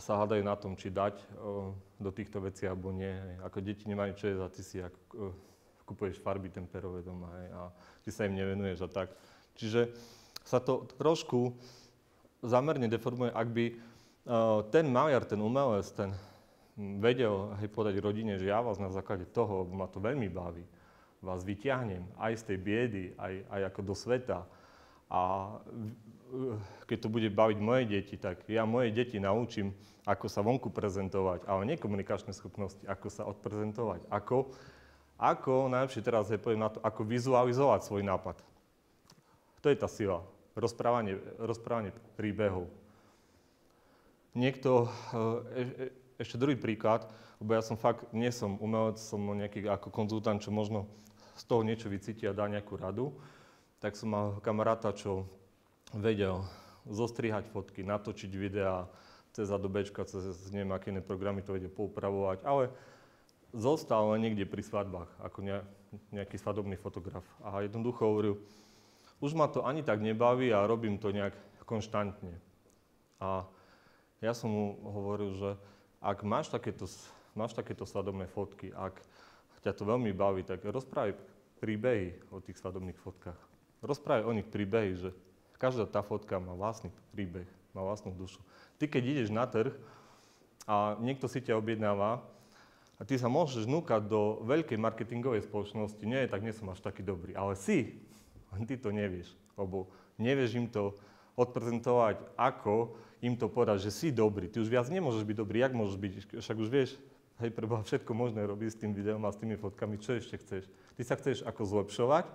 sa hádajú na tom, či dať do týchto vecí alebo nie. Ako deti nemajú čo jesť a ty si kupuješ farby temperové doma a ty sa im nevenuješ a tak. Čiže sa to trošku zámerne deformuje, ak by ten maliar, ten umelec, ten vedel povedať rodine, že ja vás na základe toho, lebo ma to veľmi baví, vás vyťahnem aj z tej biedy, aj ako do sveta. A keď to bude baviť moje deti, tak ja moje deti naučím, ako sa vonku prezentovať, ale nie komunikačné schopnosti, ako sa odprezentovať. Ako najlepšie teraz poviem na to, ako vizualizovať svoj nápad. To je tá sila. Rozprávanie príbehov. Niekto, ešte druhý príklad, lebo ja som fakt, nie som umelec, som nejaký ako konzultant, čo možno z toho niečo vycíti a dá nejakú radu. Tak som mal kamaráta, čo vedel zostrihať fotky, natočiť videá cez Adobečka, cez neviem, aké iné programy to vedel poupravovať, ale zostal len niekde pri svadbách, ako nejaký svadobný fotograf. A jednoducho hovoril, už ma to ani tak nebaví a robím to nejak konštantne. A ja som mu hovoril, že ak máš takéto svadobné fotky, ak ťa to veľmi baví, tak rozprávaj príbehy o tých svadobných fotkách. Rozprávaj o nich príbehy, že každá tá fotka má vlastný príbeh, má vlastnú dušu. Ty, keď ideš na trh a niekto si ťa objednáva, a ty sa môžeš núkať do veľkej marketingovej spoločnosti, nie som až taký dobrý, ale len ty to nevieš, lebo nevieš im to odprezentovať, ako im to povedať, že si dobrý. Ty už viac nemôžeš byť dobrý, jak môžeš byť, však už vieš, hej, preboha, všetko možné robiť s tým videom a s tými fotkami, čo ešte chceš. Ty sa chceš ako zlepšovať,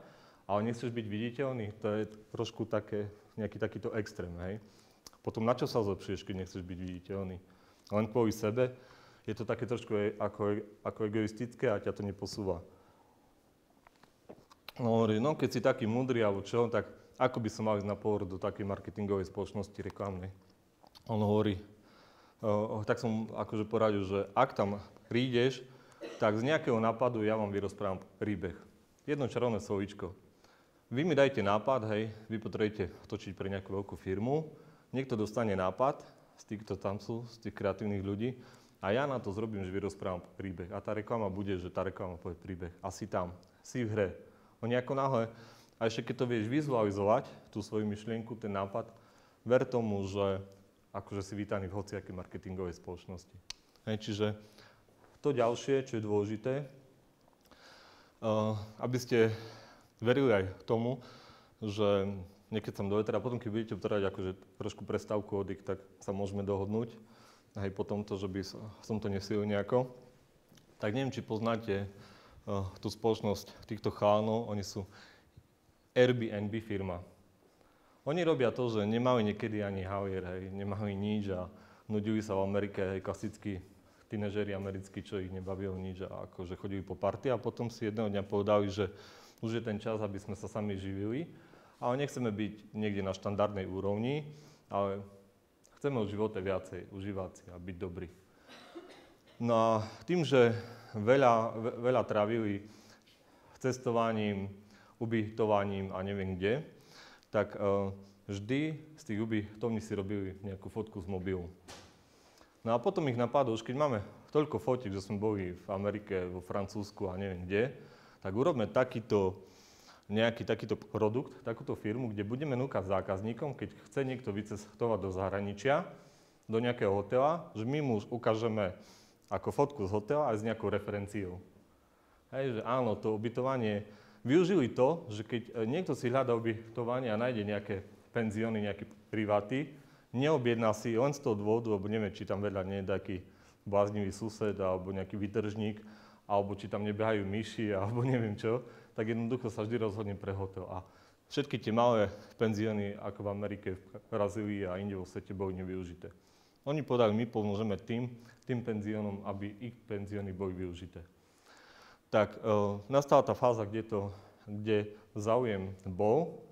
ale nechceš byť viditeľný, to je trošku také, nejaký takýto extrém, hej. Potom na čo sa zlepšuješ, keď nechceš byť viditeľný? Len kvôli sebe, je to také trošku ako egoistické a ťa to neposúva. No, hovorí, no keď si taký múdry alebo čo, tak ako by som mal ísť na povor do takej marketingovej spoločnosti reklamnej? On hovorí, tak som akože poradil, že ak tam prídeš, tak z nejakého nápadu ja vám vyrozprávam príbeh. Jedno čarovné slovíčko. Vy mi dajte nápad, hej, vy potrebujete točiť pre nejakú veľkú firmu, niekto dostane nápad z tých, kto tam sú, z tých kreatívnych ľudí a ja na to zrobím, že vyrozprávam príbeh. A tá reklama bude, že tá reklama povie príbeh. A si tam, si v hre. Oni ako náhle, a ešte keď to vieš vizualizovať, tú svoju myšlienku, ten nápad, ver tomu, že akože si vítaný v hociakej marketingovej spoločnosti. Hej, čiže to ďalšie, čo je dôležité, aby ste verili aj tomu, že niekedy som do vetra, a potom keď budete potrebovať akože trošku prestávku oddych, tak sa môžeme dohodnúť. Hej, po tomto, že by som to nesilil nejako. Tak neviem, či poznáte tú spoločnosť týchto chánov, oni sú Airbnb firma. Oni robia to, že nemali niekedy ani havier, hej, nemali nič a nudili sa v Amerike, hej, klasickí tínežeri americkí, čo ich nebavilo nič a akože chodili po party a potom si jedného dňa povedali, že už je ten čas, aby sme sa sami živili, ale nechceme byť niekde na štandardnej úrovni, ale chceme v živote viacej užívať si a byť dobrí. No a tým, že veľa trávili cestovaním, ubytovaním a neviem kde, tak vždy z tých ubytovní si robili nejakú fotku z mobilu. No a potom ich napadlo, už keď máme toľko fotiek, že sme boli v Amerike, vo Francúzsku a neviem kde, tak urobme nejaký takýto produkt, takúto firmu, kde budeme núkať zákazníkom, keď chce niekto vycestovať do zahraničia, do nejakého hotela, že my mu ukážeme ako fotku z hotela aj s nejakou referenciou. Hej, že áno, to ubytovanie, využili to, že keď niekto si hľadá ubytovanie a nájde nejaké penzióny, nejaké priváty, neobjedná si len z toho dôvodu, lebo neviem, či tam vedľa nie je taký bláznivý sused, alebo nejaký výtržník, alebo či tam nebehajú myši, alebo neviem čo, tak jednoducho sa vždy rozhodne pre hotel. A všetky tie malé penzióny, ako v Amerike, v Brazílii a inde vo svete, boli nevyužité. Oni povedali, my pomôžeme tým penziónom, aby ich penzióny boli využité. Tak nastala tá fáza, kde záujem bol,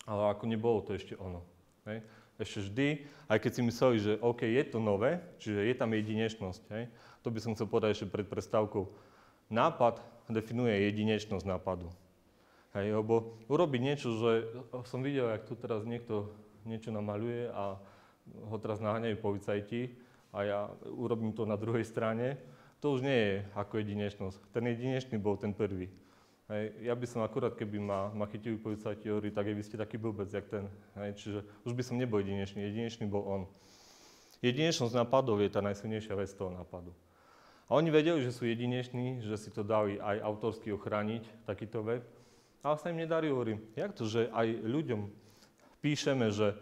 ale ako nebolo to ešte ono. Hej. Ešte vždy, aj keď si mysleli, že OK, je to nové, čiže je tam jedinečnosť. Hej. To by som chcel povedať ešte pred prestávkou. Nápad definuje jedinečnosť nápadu. Hej, lebo urobiť niečo, že som videl, jak tu teraz niekto niečo namaľuje a ho teraz naháňajú policajti a ja urobím to na druhej strane, to už nie je ako jedinečnosť. Ten jedinečný bol ten prvý. Hej, ja by som akurát, keby ma chytili policajti, hovorí, tak vy ste taký blbec, jak ten. Hej, čiže už by som nebol jedinečný, jedinečný bol on. Jedinečnosť nápadov je tá najsilnejšia vec toho nápadu. A oni vedeli, že sú jedineční, že si to dali aj autorsky ochrániť, takýto web, ale sa im nedarí, hovorím, jak to, že aj ľuďom píšeme, že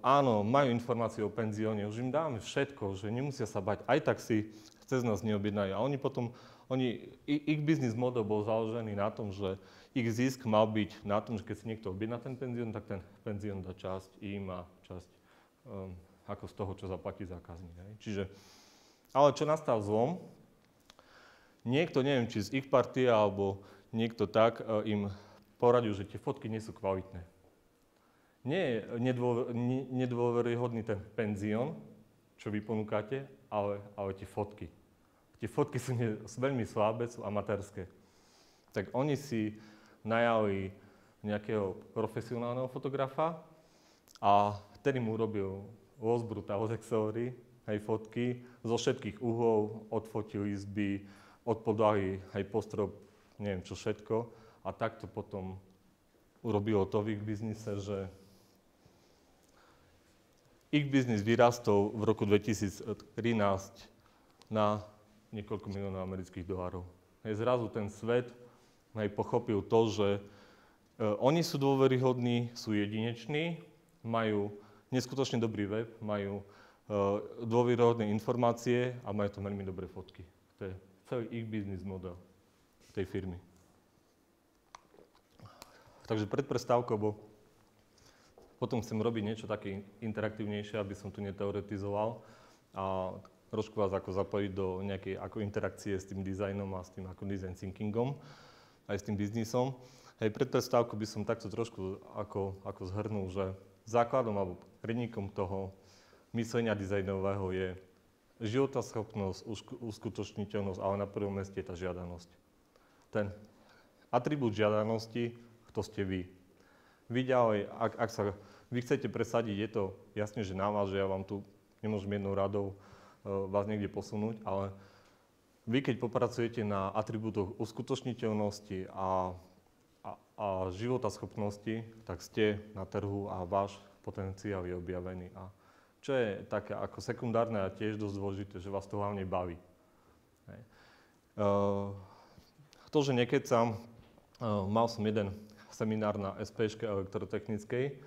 áno, majú informácie o penzióne, už im dáme všetko, že nemusia sa bať, aj tak si cez nás neobjednajú. A oni potom, ich biznis model bol založený na tom, že ich zisk mal byť na tom, že keď si niekto objedná ten penzión, tak ten penzión dá časť im a časť ako z toho, čo zaplatí zákazník. Čiže, ale čo nastal zlom, niekto, neviem, či z ich partie, alebo niekto tak im poradil, že tie fotky nie sú kvalitné. Nie je nedôveryhodný ten penzión, čo vy ponúkate, ale tie fotky. Tie fotky sú veľmi slabé, sú amatérske. Tak oni si najali nejakého profesionálneho fotografa a ten im urobil los brutalos excellery, aj fotky zo všetkých uhlov, odfotil izby, od podlahy, aj postrop, neviem čo všetko. A takto potom urobilo to v ich biznise, že ich biznis vyrastol v roku 2013 na niekoľko miliónov amerických dolárov. Zrazu ten svet pochopil to, že oni sú dôveryhodní, sú jedineční, majú neskutočne dobrý web, majú dôveryhodné informácie a majú to veľmi dobré fotky. To je celý ich biznis model tej firmy. Takže pred prestávkou, bo potom chcem robiť niečo také interaktívnejšie, aby som tu neteoretizoval a trošku vás ako zapojiť do nejakej ako interakcie s tým dizajnom a s tým ako design thinkingom, aj s tým biznisom. Hej, pred prestávkou by som takto trošku ako zhrnul, že základom alebo hredníkom toho myslenia dizajnového je životaschopnosť, uskutočniteľnosť, ale na prvom mieste je tá žiadanosť. Ten atribút žiadanosti, to ste vy. Vy ďalej, ak sa vy chcete presadiť, je to jasne, že na vás, že ja vám tu nemôžem jednou radou vás niekde posunúť, ale vy keď popracujete na atribútoch uskutočniteľnosti a životaschopnosti, tak ste na trhu a váš potenciál je objavený. A čo je také ako sekundárne a tiež dosť dôležité, že vás to hlavne baví. Hej. To, že nekecam, mal som jeden seminár na SPŠke elektrotechnickej,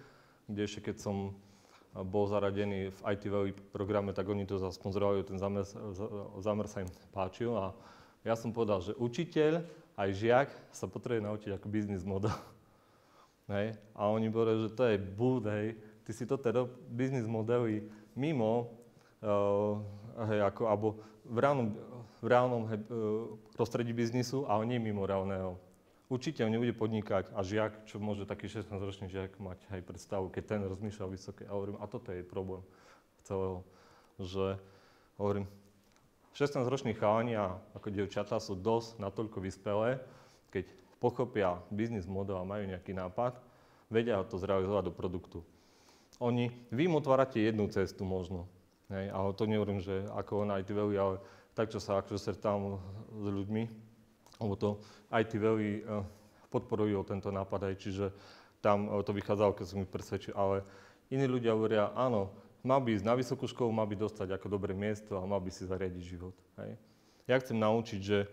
kde ešte keď som bol zaradený v IT Valley programe, tak oni to zasponzorovali, ten zámer sa im páčil a ja som povedal, že učiteľ aj žiak sa potrebuje naučiť ako biznis model. Hej. A oni povedali, že to je búd, hej, ty si toto biznis modely mimo, hej, alebo v reálnom prostredí biznisu, ale nie mimo reálneho. Učiteľ nebude podnikať a žiak, čo môže taký 16-ročný žiak mať aj predstavu, keď ten rozmýšľa vysoké. A hovorím, a toto je problém celého, že hovorím, 16-roční chalani a ako dievčatá sú dosť natoľko vyspelé, keď pochopia biznis model a majú nejaký nápad, vedia to zrealizovať do produktu. Vy im otvárate jednu cestu možno, hej, ale to nehovorím, že ako na IT Valley, ale tak, čo sa akože stretám s ľuďmi, lebo to IT Valley podporujú tento nápad aj, čiže tam to vychádzalo, keď som ich presvedčil, ale iní ľudia hovoria, áno, mal by ísť na vysokú školu, mal by dostať ako dobré miesto a mal by si zariadiť život. Hej. Ja chcem naučiť, že,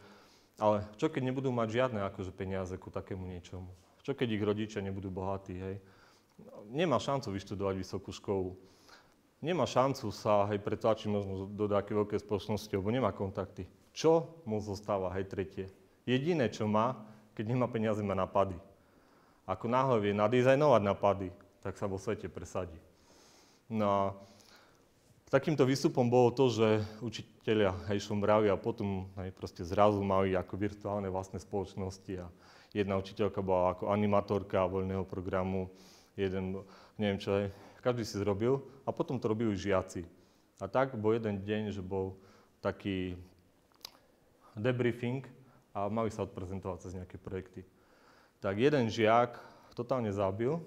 ale čo keď nebudú mať žiadne akože peniaze ku takému niečomu? Čo keď ich rodičia nebudú bohatí, hej? Nemá šancu vyštudovať vysokú školu. Nemá šancu sa pretlačiť možno do nejakej veľkej spoločnosti, lebo nemá kontakty. Čo mu zostáva, tretie? Jediné, čo má, keď nemá peniaze, má nápady. Ako náhle vie nadizajnovať nápady, tak sa vo svete presadí. No a takýmto výstupom bolo to, že učitelia šombrali a potom proste zrazu mali ako virtuálne vlastné spoločnosti a jedna učiteľka bola ako animatorka voľného programu, jeden, neviem čo, každý si zrobil a potom to robili žiaci. A tak bol jeden deň, že bol taký debriefing a mali sa odprezentovať cez nejaké projekty. Tak jeden žiak totálne zabil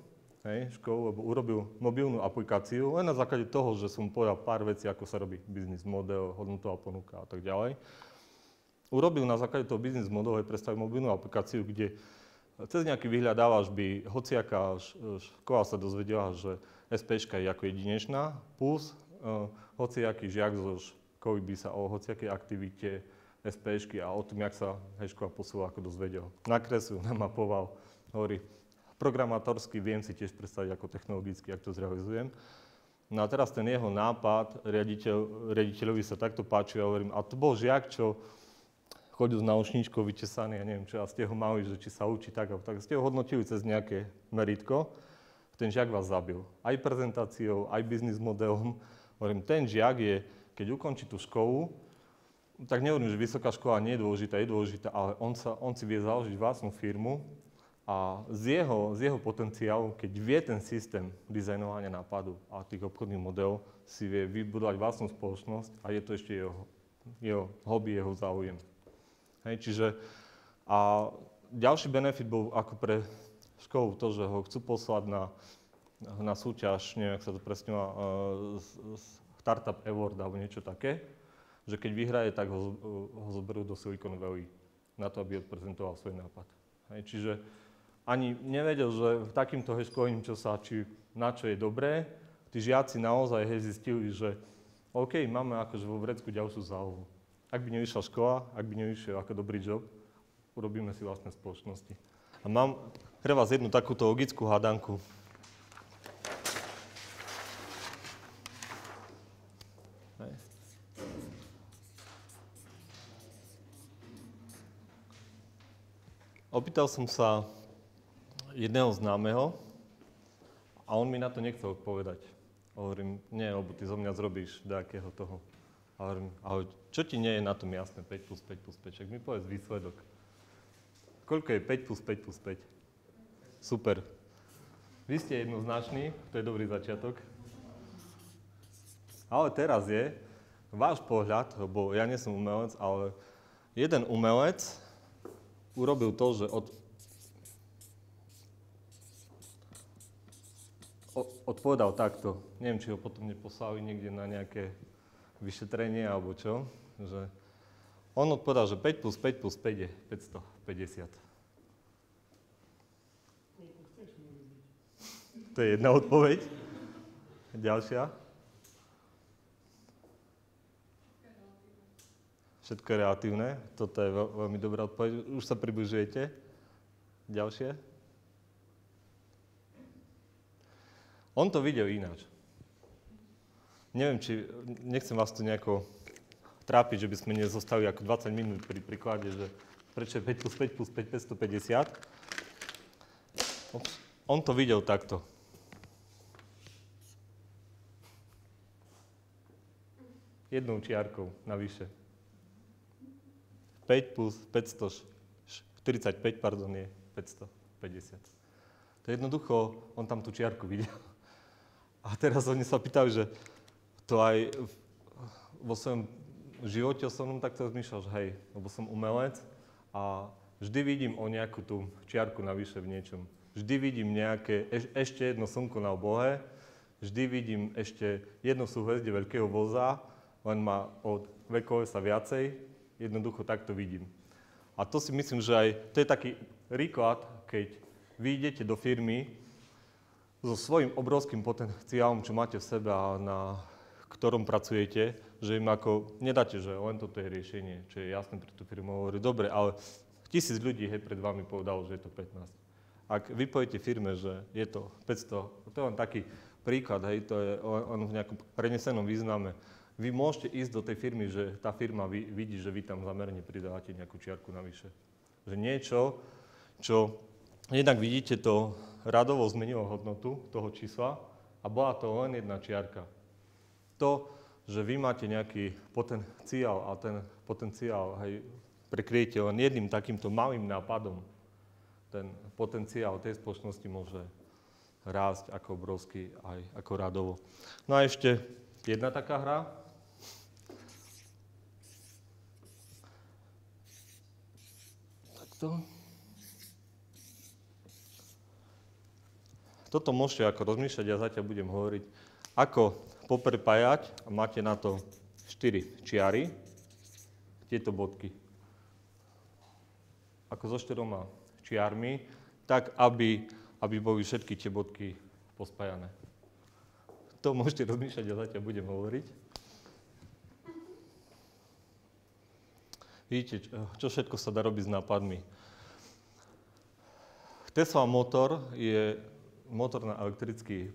školu, lebo urobil mobilnú aplikáciu len na základe toho, že som mu povedal pár vecí, ako sa robí biznis model, hodnotová ponuka a tak ďalej. Urobil na základe toho biznis modelu aj predstavil mobilnú aplikáciu, kde cez nejaký vyhľadávač by hociaká škola sa dozvedela, že SPŠka je ako jedinečná, plus hociaký žiak zo školy by sa o hociakej aktivite SPŠky a o tom, jak sa škola posúva, ako dozvedel. Nakreslil, namapoval, hovorí, programátorsky viem si tiež predstaviť ako technologicky, jak to zrealizujem. No a teraz ten jeho nápad, riaditeľovi sa takto páčil a hovorím, a to bol žiak, čo chodil s náušničkou vyčesaný, ja neviem čo, a ste ho mali, že či sa učí tak, tak ste ho hodnotili cez nejaké meritko, ten žiak vás zabil. Aj prezentáciou, aj biznis modelom. Hovorím, ten žiak je, keď ukončí tú školu, tak nehovorím, že vysoká škola nie je dôležitá, ale on si vie založiť vlastnú firmu a z jeho potenciálu, keď vie ten systém dizajnovania nápadu a tých obchodných modelov, si vie vybudovať vlastnú spoločnosť a je to ešte jeho hobby, jeho záujem. Čiže a ďalší benefit bol ako pre školu to, že ho chcú poslať na súťaž, neviem, ak sa to presne má, Startup Award alebo niečo také, že keď vyhraje, tak ho zoberú do Silicon Valley na to, aby odprezentoval svoj nápad. Čiže ani nevedel, že takýmto školením, či na čo je dobré, tí žiaci naozaj zistili, že OK, máme akože vo vrecku ďalšiu zálohu. Ak by nevyšla škola, ak by nevyšiel ako dobrý job, urobíme si vlastné spoločnosti. A mám pre vás jednu takúto logickú hádanku. Opýtal som sa jedného známeho a on mi na to nechcel odpovedať. Hovorím, nie, lebo ty zo mňa zrobíš nejakého toho. A hovorím, ale čo ti nie je na tom jasné, 5 plus 5 plus 5, však mi povedz výsledok. Koľko je 5 plus 5 plus 5? Super. Vy ste jednoznační, to je dobrý začiatok. Ale teraz je váš pohľad, lebo ja nie som umelec, ale jeden umelec urobil to, že odpovedal takto. Neviem, či ho potom neposlali niekde na nejaké vyšetrenie alebo čo. Že on odpovedal, že 5 plus 5 plus 5 je 550. To je jedna odpoveď. Ďalšia. Všetko je relatívne. Toto je veľmi dobrá odpoveď. Už sa približujete. Ďalšie. On to videl ináč. Neviem, nechcem vás tu nejako trápiť, že by sme nezostali ako 20 minút pri príklade, že prečo je 5 plus 5 plus 5, 550. On to videl takto. Jednou čiarkou navyše. 5 plus 545, pardon, je 550. To je jednoducho, on tam tú čiarku videl. A teraz oni sa pýtajú, že to aj vo svojom živote som takto rozmýšľal, že hej, lebo som umelec a vždy vidím o nejakú tú čiarku navyše v niečom. Vždy vidím nejaké, ešte jedno slnko na oblohe, vždy vidím ešte jedno súhvezdie veľkého voza, len má od V-kolesa viacej, jednoducho takto vidím. A to si myslím, že aj to je taký príklad, keď vy idete do firmy so svojím obrovským potenciálom, čo máte v sebe a na ktorom pracujete, že im ako nedáte, že len toto je riešenie, čo je jasné pre tú firmu. Hovorí, dobre, ale 1000 ľudí pred vami povedalo, že je to 15. Ak vy poviete firme, že je to 500, to je len taký príklad, hej, to je len v nejakom prenesenom význame. Vy môžete ísť do tej firmy, že tá firma vidí, že vy tam zamerne pridávate nejakú čiarku navyše. Že niečo, čo jednak vidíte, to radovo zmenilo hodnotu toho čísla a bola to len jedna čiarka. To, že vy máte nejaký potenciál a ten potenciál prekryjete len jedným takýmto malým nápadom, ten potenciál tej spoločnosti môže rásť ako obrovský, aj ako radovo. No a ešte jedna taká hra. Takto. Toto môžete ako rozmýšľať, ja zatiaľ budem hovoriť, ako poprepájať, a máte na to 4 čiary, tieto bodky. Ako so 4 čiarmi, tak aby boli všetky tie bodky pospájané. To môžete rozmýšľať, ja zatiaľ budem hovoriť. Vidíte, čo všetko sa dá robiť s nápadmi. Tesla motor je motor na elektrický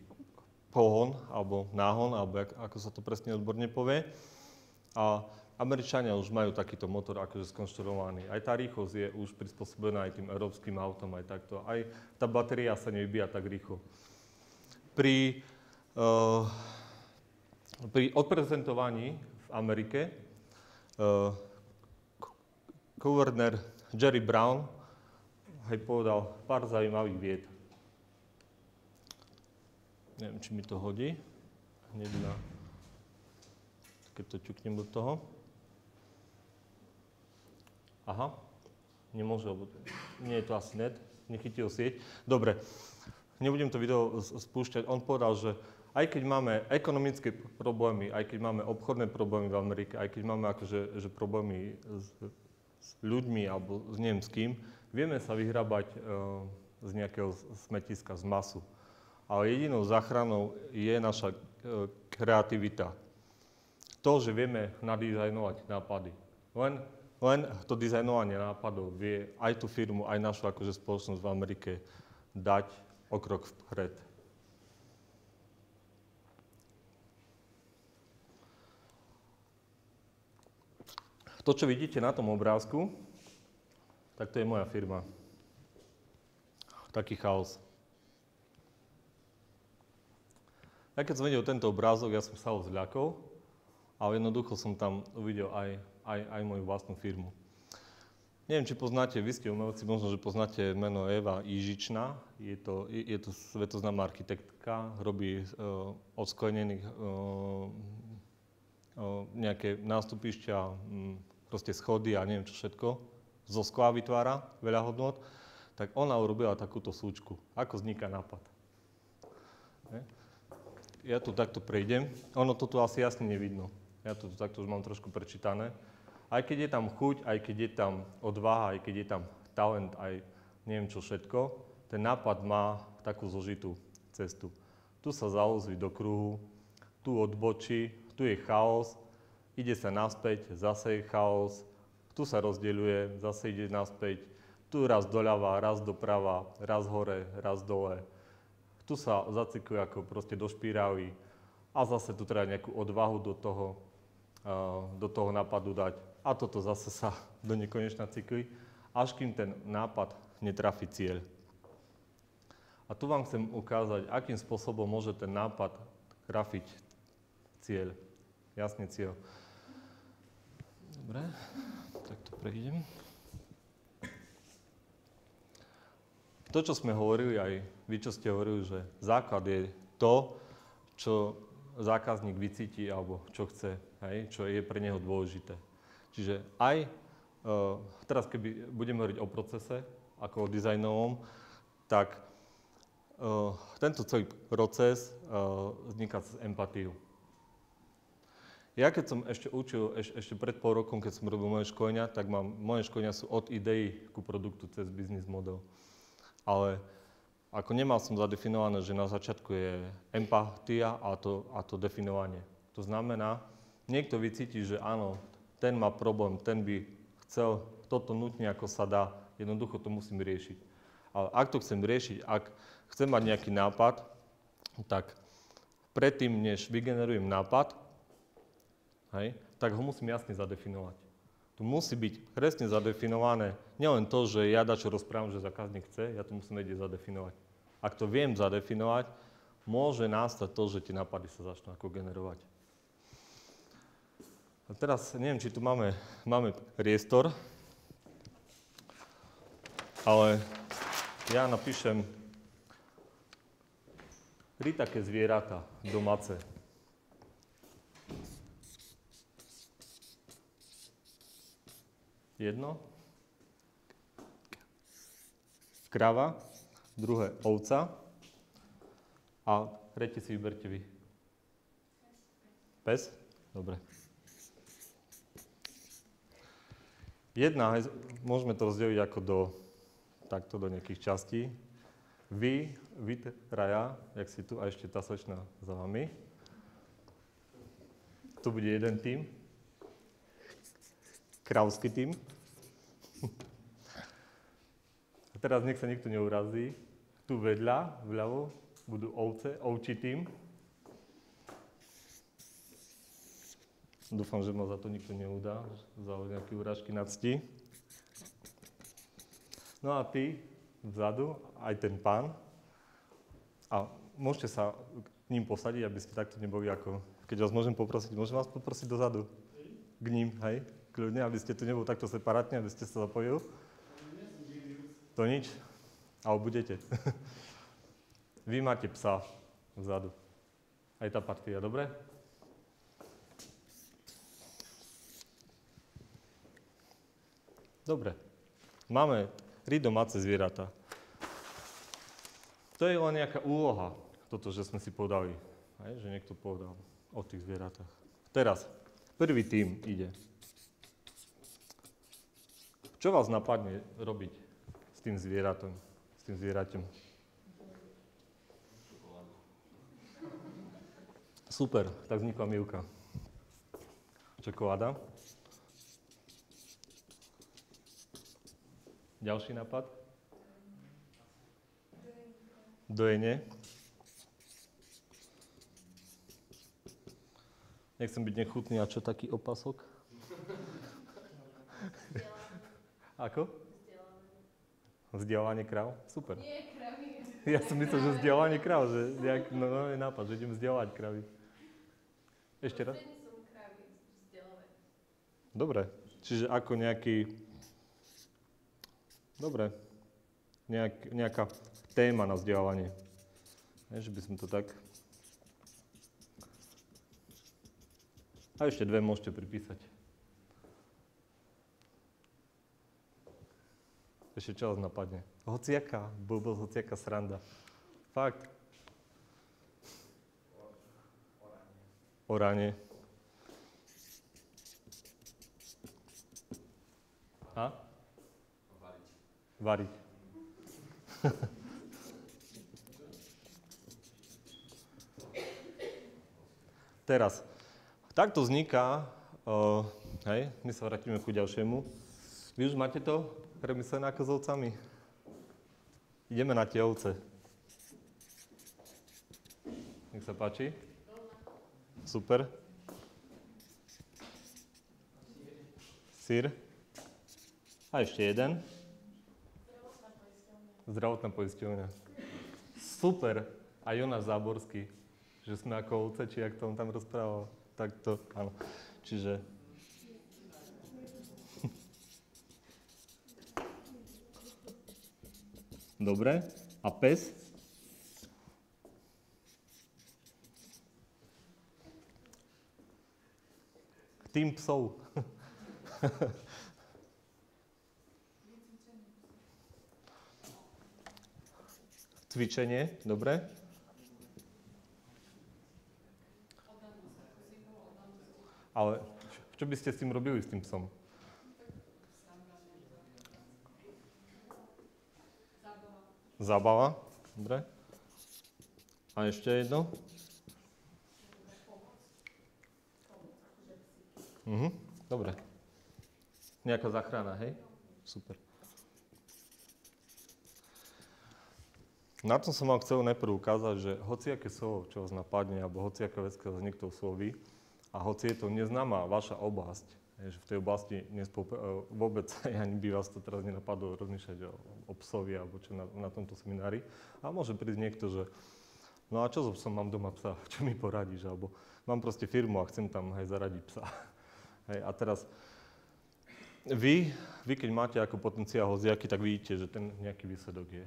pohon, alebo náhon, alebo ako sa to presne odborne povie. A Američania už majú takýto motor akože skonštruovaný. Aj tá rýchlosť je už prispôsobená aj tým európskym autom, aj takto. Aj tá batéria sa nevybíja tak rýchlo. Pri odprezentovaní v Amerike guvernér Jerry Brown povedal pár zaujímavých vied. Neviem, či mi to hodí. Hneď keď to ťuknem do toho. Aha, nemôže, lebo nie je to asi net, nechytil sieť. Dobre, nebudem to video spúšťať. On povedal, že aj keď máme ekonomické problémy, aj keď máme obchodné problémy v Amerike, aj keď máme akože problémy s ľuďmi alebo neviem s kým, vieme sa vyhrabať z nejakého smetiska, z masu. Ale jedinou záchranou je naša kreativita. To, že vieme nadizajnovať nápady. Len to dizajnovanie nápadov vie aj tú firmu, aj našu akože spoločnosť v Amerike dať o krok vpred. To, čo vidíte na tom obrázku, tak to je moja firma. taký chaos. Ja keď som videl tento obrázok, ja som sa ho zľakol, ale jednoducho som tam uvidel aj moju vlastnú firmu. Neviem, či poznáte, vy ste umelci, možno, že poznáte meno Eva Ižičná. Je to svetoznáma architektka, robí od sklenených nejaké nástupišťa, proste schody a neviem čo všetko. Zo skla vytvára veľa hodnot. Tak ona urobila takúto súčku. Ako vzniká nápad? Ja tu takto prejdem. Ono to tu asi jasne nevidno. Ja to takto už mám trošku prečítané. Aj keď je tam chuť, aj keď je tam odvaha, aj keď je tam talent, aj neviem čo všetko, ten nápad má takú zložitú cestu. Tu sa zauzví do kruhu, tu odbočí, tu je chaos, ide sa naspäť, zase je chaos, tu sa rozdeľuje, zase ide naspäť, tu raz doľava, raz doprava, raz hore, raz dole. Tu sa zacykluje ako proste do špirály a zase tu treba nejakú odvahu do toho nápadu dať. A toto zase sa do nekonečna cykli, až kým ten nápad netrafí cieľ. A tu vám chcem ukázať, akým spôsobom môže ten nápad trafiť cieľ. Jasný cieľ. Dobre, tak to prejdem. To, čo sme hovorili, aj vy, čo ste hovorili, že základ je to, čo zákazník vycíti alebo čo chce, hej, čo je pre neho dôležité. Čiže aj teraz, keby budeme hovoriť o procese, ako o dizajnovom, tak tento celý proces vzniká cez empatiu. Ja keď som ešte učil, ešte pred pol rokom, keď som robil moje školenia, tak moje školenia sú od idei ku produktu cez business model. Ale ako nemal som zadefinované, že na začiatku je empatia a to definovanie. To znamená, niekto vycíti, že áno, ten má problém, ten by chcel toto nutne, ako sa dá, jednoducho to musím riešiť. Ale ak to chcem riešiť, ak chcem mať nejaký nápad, tak predtým, než vygenerujem nápad, hej, tak ho musím jasne zadefinovať. Tu musí byť presne zadefinované, nielen to, že ja dačo rozprávam, že zákazník chce, ja to musím vedieť zadefinovať. Ak to viem zadefinovať, môže nastať to, že tie nápady sa začnú ako generovať. A teraz neviem, či tu máme priestor, ale ja napíšem 3 také zvieratá domáce. Jedno, krava, druhé ovca a tretie si vyberte vy. Pes? Dobre. Jedna, môžeme to rozdeliť ako takto do nejakých častí. Vy traja, jak si tu, a ešte tá slečna za vami. Tu bude jeden tím. Kravský tím. A teraz nech sa nikto neurazí. Tu vedľa, vľavo, budú ovce, ovčí tím. Dúfam, že ma za to nikto neudá, za nejaké urážky na cti. No a ty vzadu, aj ten pán. A môžete sa k ním posadiť, aby ste takto neboli ako... Keď vás môžem vás poprosiť dozadu? K ním, hej? Kľudne, aby ste tu neboli takto separátne, aby ste sa zapojili. To nič? Ale budete. Vy máte psa vzadu. Aj tá partia, dobre? Dobre. Máme 3 domáce zvieratá. To je len nejaká úloha, toto, že sme si povedali. Že niekto povedal o tých zvieratách. Teraz, prvý tím ide. Čo vás napadne robiť s tým zvieratom? S tým zvieraťom? Super, tak vznikla Milka. Čokoláda. Ďalší nápad? Dojenie. Nechcem byť nechutný, a čo taký opasok? Ako? Vzdielanie kráv? Super. Nie kráv. Ja som myslel, že vzdielanie kráv, že nejaký nový nápad, že idem vzdielať kravy. Ešte raz? Dobre, čiže ako nejaký... Dobre, nejaká téma na vzdielanie. Nie, že by som to tak... A ešte dve môžete pripísať. Ešte čo vás napadne? Hociaká blbosť, hociaká sranda. Fakt. Oranie. A? Variť. Teraz. Takto vzniká, hej, my sa vrátime ku ďalšiemu. Vy už máte to premyslené ako s ovcami? Ideme na tie ovce. Nech sa páči. Super. Syr. A ešte jeden. Zdravotná poisťovňa. Super. A Jonáš Záborský. Že sme ako ovce, či jak to on tam rozprával. Tak to, áno. Čiže... Dobre. A pes? Tým psov. Cvičenie, dobre. Ale čo by ste s tým robili, s tým psom? Zábava. Dobre. A ešte jedno. Dobre. Nejaká záchrana, hej? Super. Na tom som vám chcel najprv ukázať, že hociaké slovo, čo vás napadne, alebo hociaká vec, ktorá vás niekto osloví, a hoci je to neznáma vaša oblasť, že v tej oblasti vôbec ani by vás to teraz nenapadlo rozmýšľať o psovi alebo čo na tomto seminári. A môže prísť niekto, že no a čo so psom, mám doma psa, čo mi poradíš? Alebo mám proste firmu a chcem tam aj zaradiť psa. Hej, a teraz vy, keď máte ako potenciál hociaký, tak vidíte, že ten nejaký výsledok je.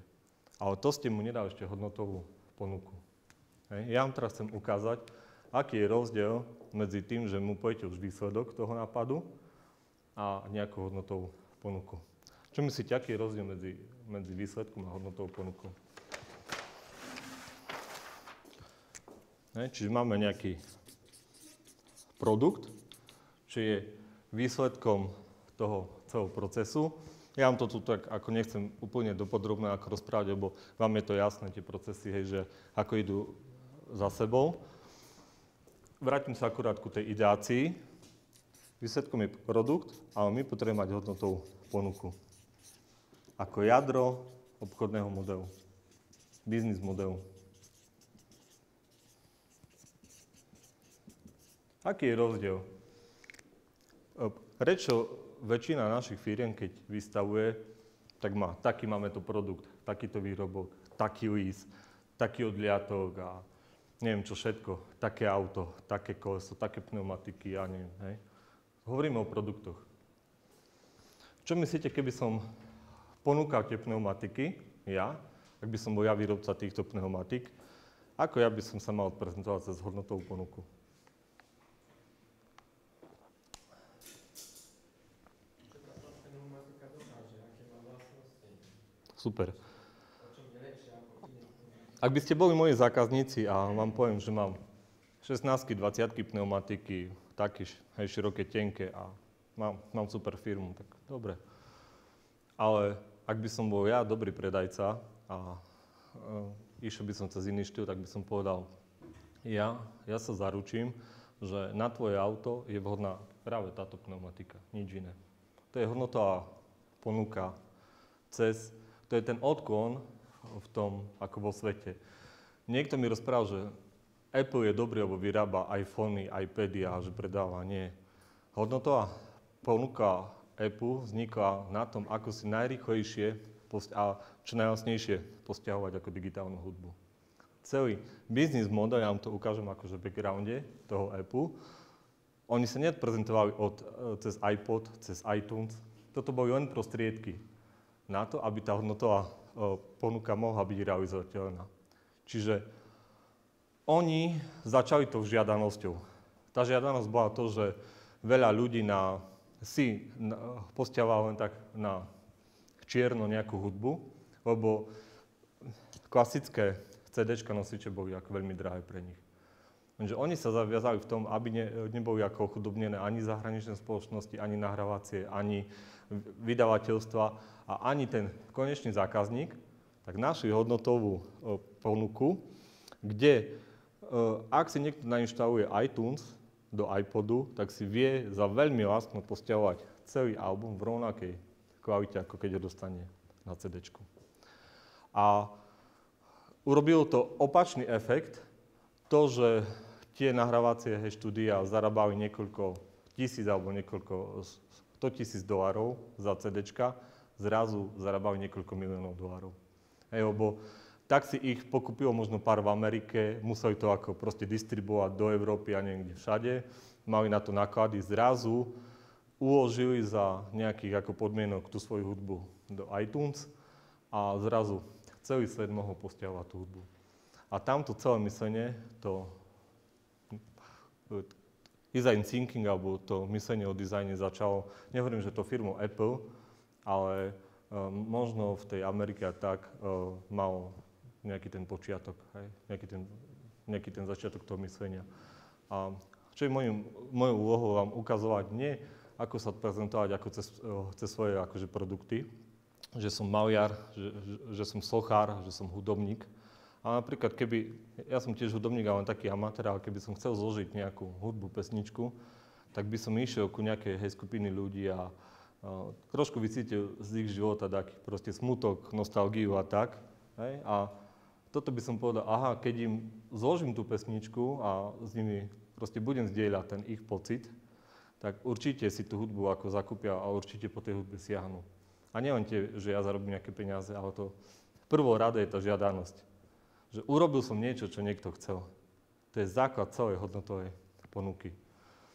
Ale to ste mu nedali ešte hodnotovú ponuku. Hej. Ja vám teraz chcem ukázať, aký je rozdiel medzi tým, že mu poviete už výsledok toho nápadu a nejakú hodnotovú ponuku. Čo myslíte, aký je rozdiel medzi výsledkom a hodnotovou ponukou? Čiže máme nejaký produkt, čo je výsledkom toho celého procesu. Ja vám to tu tak ako nechcem úplne dopodrobne ako rozprávať, lebo vám je to jasné, tie procesy, hej, že ako idú za sebou. Vrátim sa akurát ku tej ideácii. Výsledkom je produkt, ale my potrebujeme mať hodnotovú ponuku. Ako jadro obchodného modelu, biznis modelu. Aký je rozdiel? Prečo väčšina našich firiem, keď vystavuje, tak má, taký máme tu produkt, takýto výrobok, taký list, taký odliatok a neviem čo všetko, také auto, také koleso, také pneumatiky, ja neviem, hej. Hovoríme o produktoch. Čo myslíte, keby som ponúkal tie pneumatiky, ak by som bol ja výrobca týchto pneumatik, ako ja by som sa mal odprezentovať cez hodnotovú ponuku? Super. Ak by ste boli moji zákazníci a vám poviem, že mám 16, 20 pneumatiky, také široké, tenké a mám super firmu, tak dobre. Ale ak by som bol ja dobrý predajca a išiel by som cez iný štýl, tak by som povedal, ja sa zaručím, že na tvoje auto je vhodná práve táto pneumatika, nič iné. To je hodnotová ponuka to je ten odklon v tom, ako vo svete. Niekto mi rozprával, že Apple je dobrý, lebo vyrába iPhony, iPady a že predáva. Nie. Hodnotová ponuka Apple vznikla na tom, ako si najrýchlejšie a čo najjasnejšie postiahovať ako digitálnu hudbu. Celý biznis model, ja vám to ukážem akože v backgrounde toho appu, oni sa neodprezentovali cez iPod, cez iTunes. Toto boli len prostriedky na to, aby tá hodnotová ponuka mohla byť realizovateľná. Čiže oni začali tou žiadanosťou. Tá žiadanosť bola to, že veľa ľudí si postiavalo len tak na čierno nejakú hudbu, lebo klasické CD-čka nosiče boli ako veľmi drahé pre nich. Lenže oni sa zaviazali v tom, aby neboli ako ochudobnené ani zahraničné spoločnosti, ani nahrávacie, ani vydavateľstva a ani ten konečný zákazník, tak našli hodnotovú ponuku, kde ak si niekto nainštaluje iTunes do iPodu, tak si vie za veľmi lacno postiahovať celý album v rovnakej kvalite, ako keď ho dostane na CD-čku. A urobilo to opačný efekt, to, že tie nahrávacie štúdia zarábali niekoľko tisíc alebo niekoľko 100 000 dolárov za CDčka, zrazu zarábali niekoľko miliónov dolárov. Lebo tak si ich pokúpilo možno pár v Amerike, museli to ako proste distribuovať do Európy a niekde všade, mali na to náklady, zrazu uložili za nejakých ako podmienok tú svoju hudbu do iTunes a zrazu celý svet mohol postiahovať tú hudbu. A tamto celé myslenie, to design thinking, alebo to myslenie o dizajne začalo, nehovorím, že to firmou Apple, ale možno v tej Amerike a tak malo nejaký ten počiatok, hej? Nejaký ten začiatok toho myslenia. A čo je mojou úlohou vám ukazovať, nie ako sa prezentovať ako cez svoje akože produkty, že som maliar, že som sochár, že som hudobník. A napríklad ja som tiež hudobník, ale taký amatér, ale keby som chcel zložiť nejakú hudbu, pesničku, tak by som išiel ku nejakej skupiny ľudí a trošku vycítil z ich života taký proste smutok, nostalgiu a tak. Hej? A toto by som povedal, keď im zložím tú pesničku a s nimi proste budem zdieľať ten ich pocit, tak určite si tú hudbu ako zakúpia a určite po tej hudbe siahnu. A nielen tie, že ja zarobím nejaké peniaze, ale to v prvom rade je tá žiadanosť. Že urobil som niečo, čo niekto chcel. To je základ celej hodnotovej ponuky.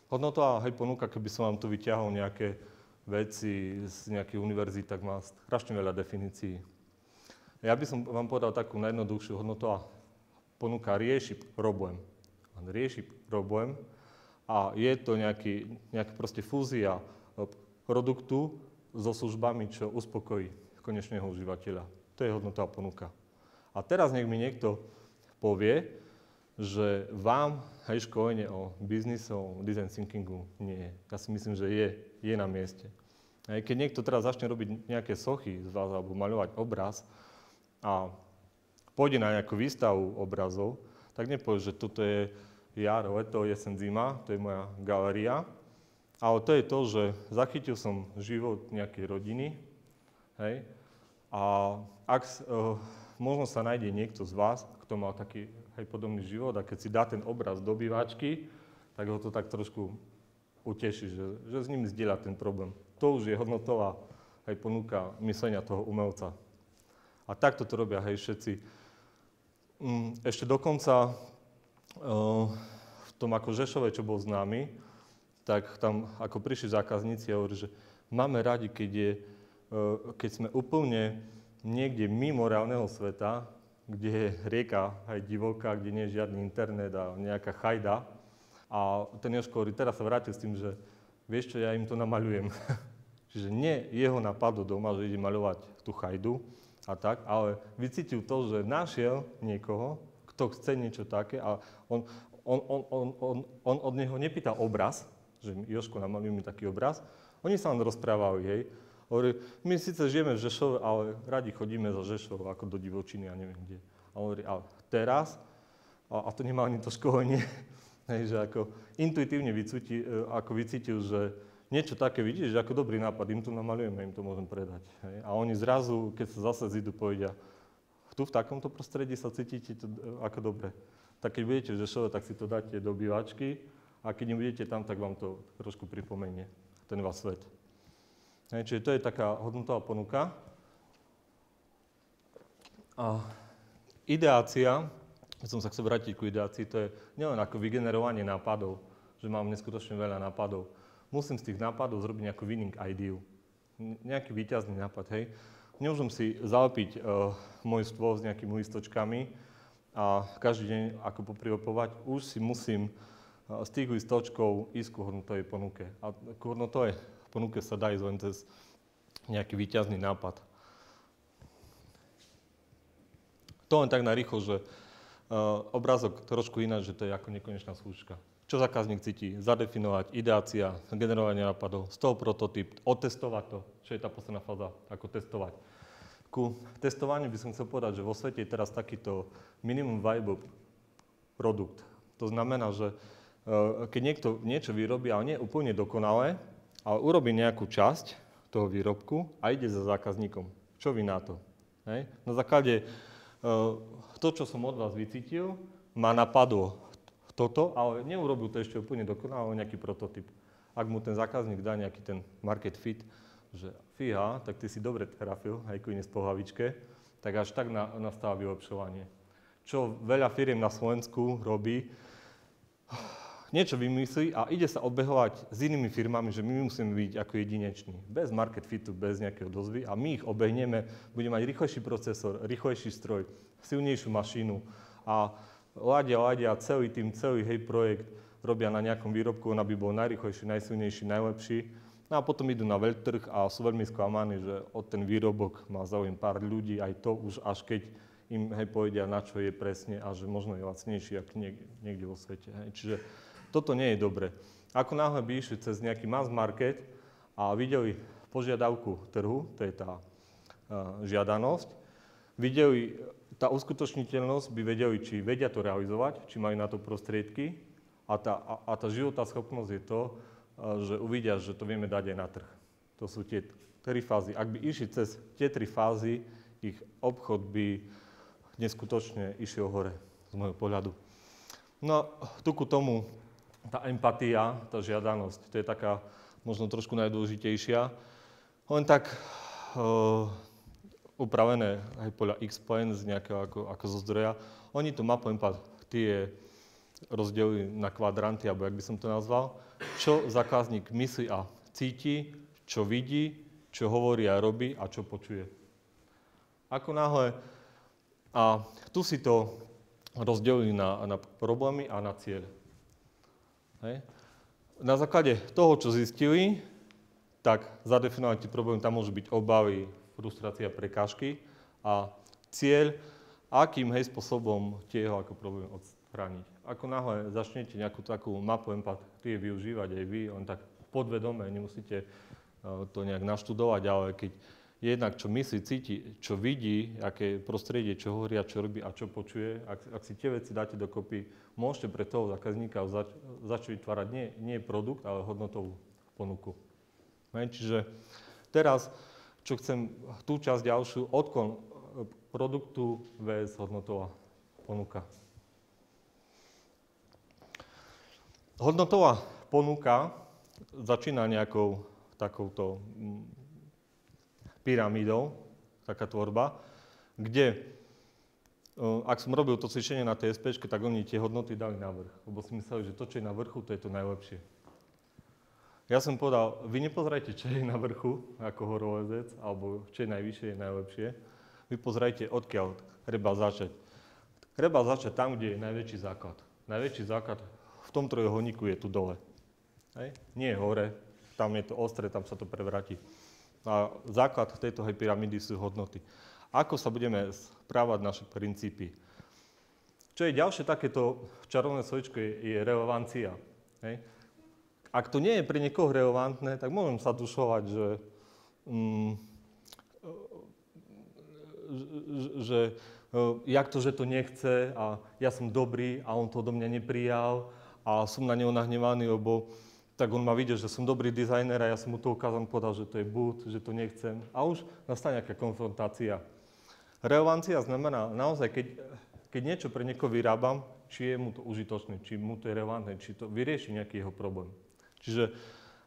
Hodnotová ponuka, keby som vám tu vyťahol nejaké veci z nejakých univerzít, tak má strašne veľa definícií. Ja by som vám povedal takú najjednoduchšiu: hodnotová ponuka rieši problém. Rieši problém a je to nejaká proste fúzia produktu so službami, čo uspokojí konečného užívateľa. To je hodnotová ponuka. A teraz nech mi niekto povie, že vám školenie o biznise, o design thinkingu nie je. Ja si myslím, že je na mieste. Keď niekto teraz začne robiť nejaké sochy z vás alebo maľovať obraz a pôjde na nejakú výstavu obrazov, tak nepovie, že toto je jar, leto, jesen, zima, to je moja galéria. Ale to je to, že zachytil som život nejakej rodiny, hej, a možno sa nájde niekto z vás, kto mal taký podobný život a keď si dá ten obraz do obývačky, tak ho to tak trošku uteší, že s ním zdieľa ten problém. To už je hodnotová ponuka myslenia toho umelca. A takto to robia všetci. Ešte dokonca v tom ako Žešove, čo bol známy, tak tam ako prišli zákazníci a hovorí, že máme radi, keď sme úplne niekde mimo reálneho sveta, kde je rieka aj divoká, kde nie je žiadny internet a nejaká chajda. A ten Jožko hovorí, teraz sa vrátil s tým, že vieš čo, ja im to namaľujem. Čiže nie jeho napadlo doma, že ide maľovať tú chajdu a tak, ale vycítil to, že našiel niekoho, kto chce niečo také a on od neho nepýtal obraz, že Jožko, namaľuj mi taký obraz. Oni sa len rozprávali, hej. Hovorí, my síce žijeme v Žešove, ale radi chodíme za Žešov, ako do divočiny, ja neviem kde. A hovorí, ale teraz, a to nemá ani to školenie, že ako intuitívne vycítil, že niečo také vidíš, že ako dobrý nápad, im to namalujeme, im to môžem predať. Hej. A oni zrazu, keď sa zase zídu, povedia, tu v takomto prostredí sa cítite ako dobre. Tak keď budete v Žešove, tak si to dáte do obývačky a keď nebudete tam, tak vám to trošku pripomenie, ten váš svet. Čiže to je taká hodnotová ponuka. A ideácia, keď som sa chcel vrátiť ku ideácii, to je nielen ako vygenerovanie nápadov, že mám neskutočne veľa nápadov. Musím z tých nápadov zrobiť nejakú winning ideu. Nejaký víťazný nápad, hej. Nemôžem si zalepiť môj stôl s nejakými listočkami a každý deň ako poprilepovať. Už si musím z tých listočkov ísť ku hodnotovej ponuke. A ku hodnotovej ponuke sa dá ísť len cez nejaký víťazný nápad. To len tak na rýchlo, že obrázok trošku ináč, že to je ako nekonečná skúška. Čo zákazník cíti? Zadefinovať, ideácia, generovanie nápadov, z toho prototyp, otestovať to, čo je tá posledná fáza, ako testovať. Ku testovaniu by som chcel povedať, že vo svete je teraz takýto minimum viable produkt. To znamená, že keď niekto niečo vyrobí, ale nie úplne dokonale, ale urobí nejakú časť toho výrobku a ide za zákazníkom. Čo vy na to? Hej? Na základe to, čo som od vás vycítil, ma napadlo toto, ale neurobil to ešte úplne dokonale, nejaký prototyp. Ak mu ten zákazník dá nejaký ten market fit, že fíha, tak ty si dobre trafil, aj keď po hlavičke, tak až tak nastáva vylepšovanie. Čo veľa firiem na Slovensku robí, niečo vymyslí a ide sa obehovať s inými firmami, že my musíme byť ako jedineční. Bez market fitu, bez nejakého dozvy a my ich obehneme, budeme mať rýchlejší procesor, rýchlejší stroj, silnejšiu mašinu a ladia celý tým, celý projekt robia na nejakom výrobku, on aby bol najrýchlejší, najsilnejší, najlepší. No a potom idú na veľtrh a sú veľmi sklamaní, že od ten výrobok má záujem pár ľudí, aj to už až keď im povedia, na čo je presne a že možno je lacnejší ako niekde vo svete. Čiže toto nie je dobre. Ako náhle by išli cez nejaký mass market a videli požiadavku trhu, to je tá žiadanosť, videli tá uskutočniteľnosť, by vedeli, či vedia to realizovať, či majú na to prostriedky a tá životaschopnosť je to, že uvidia, že to vieme dať aj na trh. To sú tie 3 fázy. Ak by išli cez tie 3 fázy, ich obchod by neskutočne išiel hore, z môjho pohľadu. No tu ku tomu tá empatia, tá žiadanosť, to je taká možno trošku najdôležitejšia. Len tak upravené aj podľa X-Plane z nejakého ako zo zdroja. Oni tú mapu empatie rozdelili na kvadranty, alebo jak by som to nazval, čo zákazník myslí a cíti, čo vidí, čo hovorí a robí a čo počuje. Ako náhle, a tu si to rozdelili na problémy a na cieľ. Hej. Na základe toho, čo zistili, tak zadefinovať tie problémy, tam môžu byť obavy, frustrácia, prekážky a cieľ, akým spôsobom tieho ako problém odstrániť. Ako náhle začnete nejakú takú mapu empatie využívať aj vy, len tak podvedome, nemusíte to nejak naštudovať, ale keď jednak čo myslí, cíti, čo vidí, aké prostredie, čo hovorí a čo robí a čo počuje, ak si tie veci dáte dokopy, môžete pre toho zákazníka začať vytvárať nie produkt, ale hodnotovú ponuku. Čiže teraz, čo chcem, tú časť ďalšiu, odklon produktu vs. hodnotová ponuka. Hodnotová ponuka začína nejakou takouto pyramídou, taká tvorba, kde, ak som robil to cvičenie na TSPčke, tak oni tie hodnoty dali na vrch, lebo si mysleli, že to, čo je na vrchu, to je to najlepšie. Ja som povedal, vy nepozerajte, čo je na vrchu, ako horolezec, alebo čo je najvyššie, je najlepšie. Vy pozerajte, odkiaľ treba začať. Treba začať tam, kde je najväčší základ. Najväčší základ v tom trojuholníku je tu dole. Hej? Nie hore, tam je to ostré, tam sa to prevráti. A základ tejto pyramídy sú hodnoty. Ako sa budeme správať naše princípy? Čo je ďalšie takéto čarovné slovičko je relevancia. Hej? Ak to nie je pre niekoho relevantné, tak môžem sa dušovať, že jak to, že to nechce a ja som dobrý a on to odo mňa neprijal a som na neho nahnevaný, lebo tak on ma videl, že som dobrý dizajner a ja som mu to ukázal, povedal, že to je bút, že to nechcem. A už nastane nejaká konfrontácia. Relevancia znamená naozaj, keď niečo pre niekoho vyrábam, či je mu to užitočné, či mu to je relevantné, či to vyrieši nejaký jeho problém. Čiže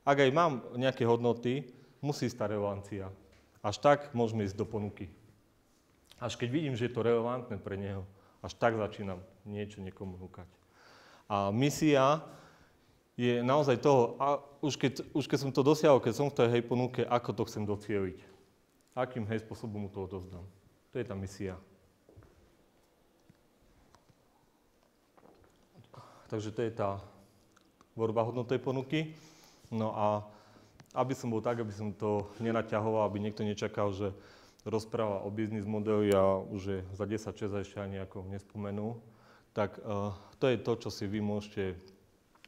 ak aj mám nejaké hodnoty, musí ísť tá relevancia. Až tak môžeme ísť do ponuky. Až keď vidím, že je to relevantné pre neho, až tak začínam niečo niekomu núkať. A misia je naozaj toho, a už keď som to dosiahol, keď som v tej ponuke, ako to chcem docieliť. Akým spôsobom mu to odozdám. To je tá misia. Takže to je tá tvorba hodnotnej ponuky. No a aby som bol tak, aby som to nenaťahoval, aby niekto nečakal, že rozpráva o biznis modeli a už je za 10-6 ešte ani ako nespomenul, tak to je to, čo si vy môžete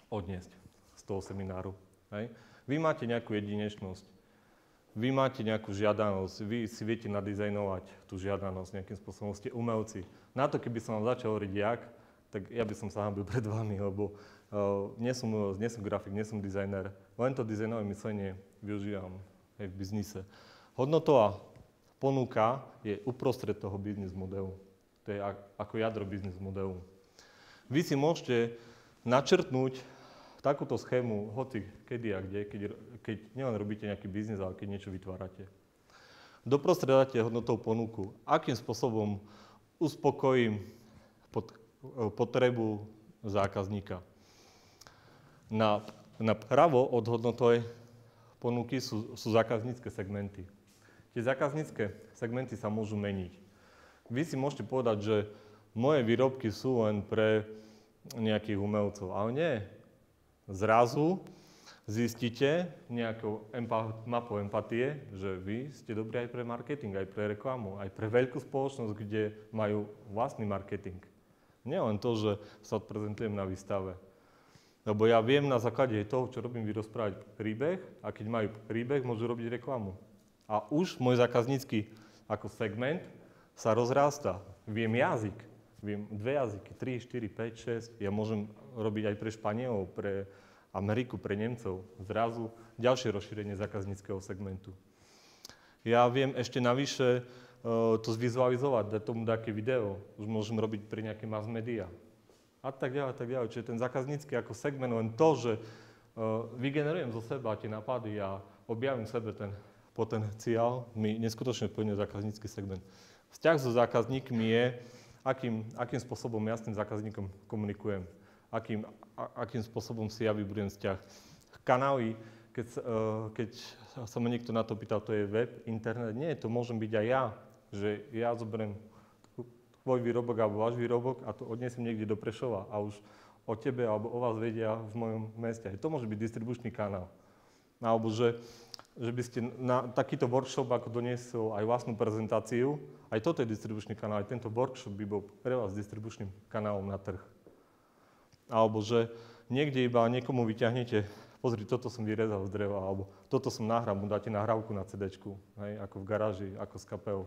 odniesť z toho semináru. Hej. Vy máte nejakú jedinečnosť, vy máte nejakú žiadanosť, vy si viete nadizajnovať tú žiadanosť nejakým spôsobom, ste umelci. Na to, keby som vám začal hovoriť jak, tak ja by som sa hanbil pred vami, lebo nie som umelec, nie som grafik, nie som dizajner. Len to dizajnové myslenie využívam aj v biznise. Hodnotová ponuka je uprostred toho biznis modelu. To je ako jadro biznis modelu. Vy si môžete načrtnúť takúto schému hoci kedy a kde, keď nielen robíte nejaký biznis, ale keď niečo vytvárate. Doprostred dáte hodnotovú ponuku. Akým spôsobom uspokojím potrebu zákazníka. Napravo od hodnotovej ponuky sú zákaznícke segmenty. Tie zákaznícke segmenty sa môžu meniť. Vy si môžete povedať, že moje výrobky sú len pre nejakých umelcov, ale nie. Zrazu zistíte nejakou mapou empatie, že vy ste dobrí aj pre marketing, aj pre reklamu, aj pre veľkú spoločnosť, kde majú vlastný marketing. Nie len to, že sa odprezentujem na výstave. Lebo ja viem na základe toho, čo robím, vyrozprávať príbeh a keď majú príbeh, môžu robiť reklamu. A už môj zákaznícky ako segment sa rozrásta. Viem jazyk, viem 2 jazyky, 3, 4, 5, 6. Ja môžem robiť aj pre Španielov, pre Ameriku, pre Nemcov. Zrazu ďalšie rozšírenie zákazníckeho segmentu. Ja viem ešte navyše to zvizualizovať, dať tomu také video. Už môžem robiť pre nejaké mass media. A tak ďalej, tak ďalej. Čiže ten zákaznícky ako segment, len to, že vygenerujem zo seba tie nápady a objavím v sebe ten potenciál, mi neskutočne plňuje zákaznícky segment. Vzťah so zákazníkmi je, akým spôsobom ja s tým zákazníkom komunikujem. Akým spôsobom si ja vybudujem vzťah. Kanály, keď sa ma niekto na to pýtal, to je web, internet. Nie, to môžem byť aj ja. Že ja zoberiem tvoj výrobok alebo váš výrobok a to odnesiem niekde do Prešova a už o tebe alebo o vás vedia v mojom meste. To môže byť distribučný kanál. Alebo že by ste na takýto workshop ako doniesol aj vlastnú prezentáciu, aj toto je distribučný kanál, aj tento workshop by bol pre vás distribučným kanálom na trh. Alebo že niekde iba niekomu vyťahnete, pozri, toto som vyrezal z dreva, alebo toto som nahral, mu dáte nahrávku na CD-čku, hej, ako v garáži, ako z kapel.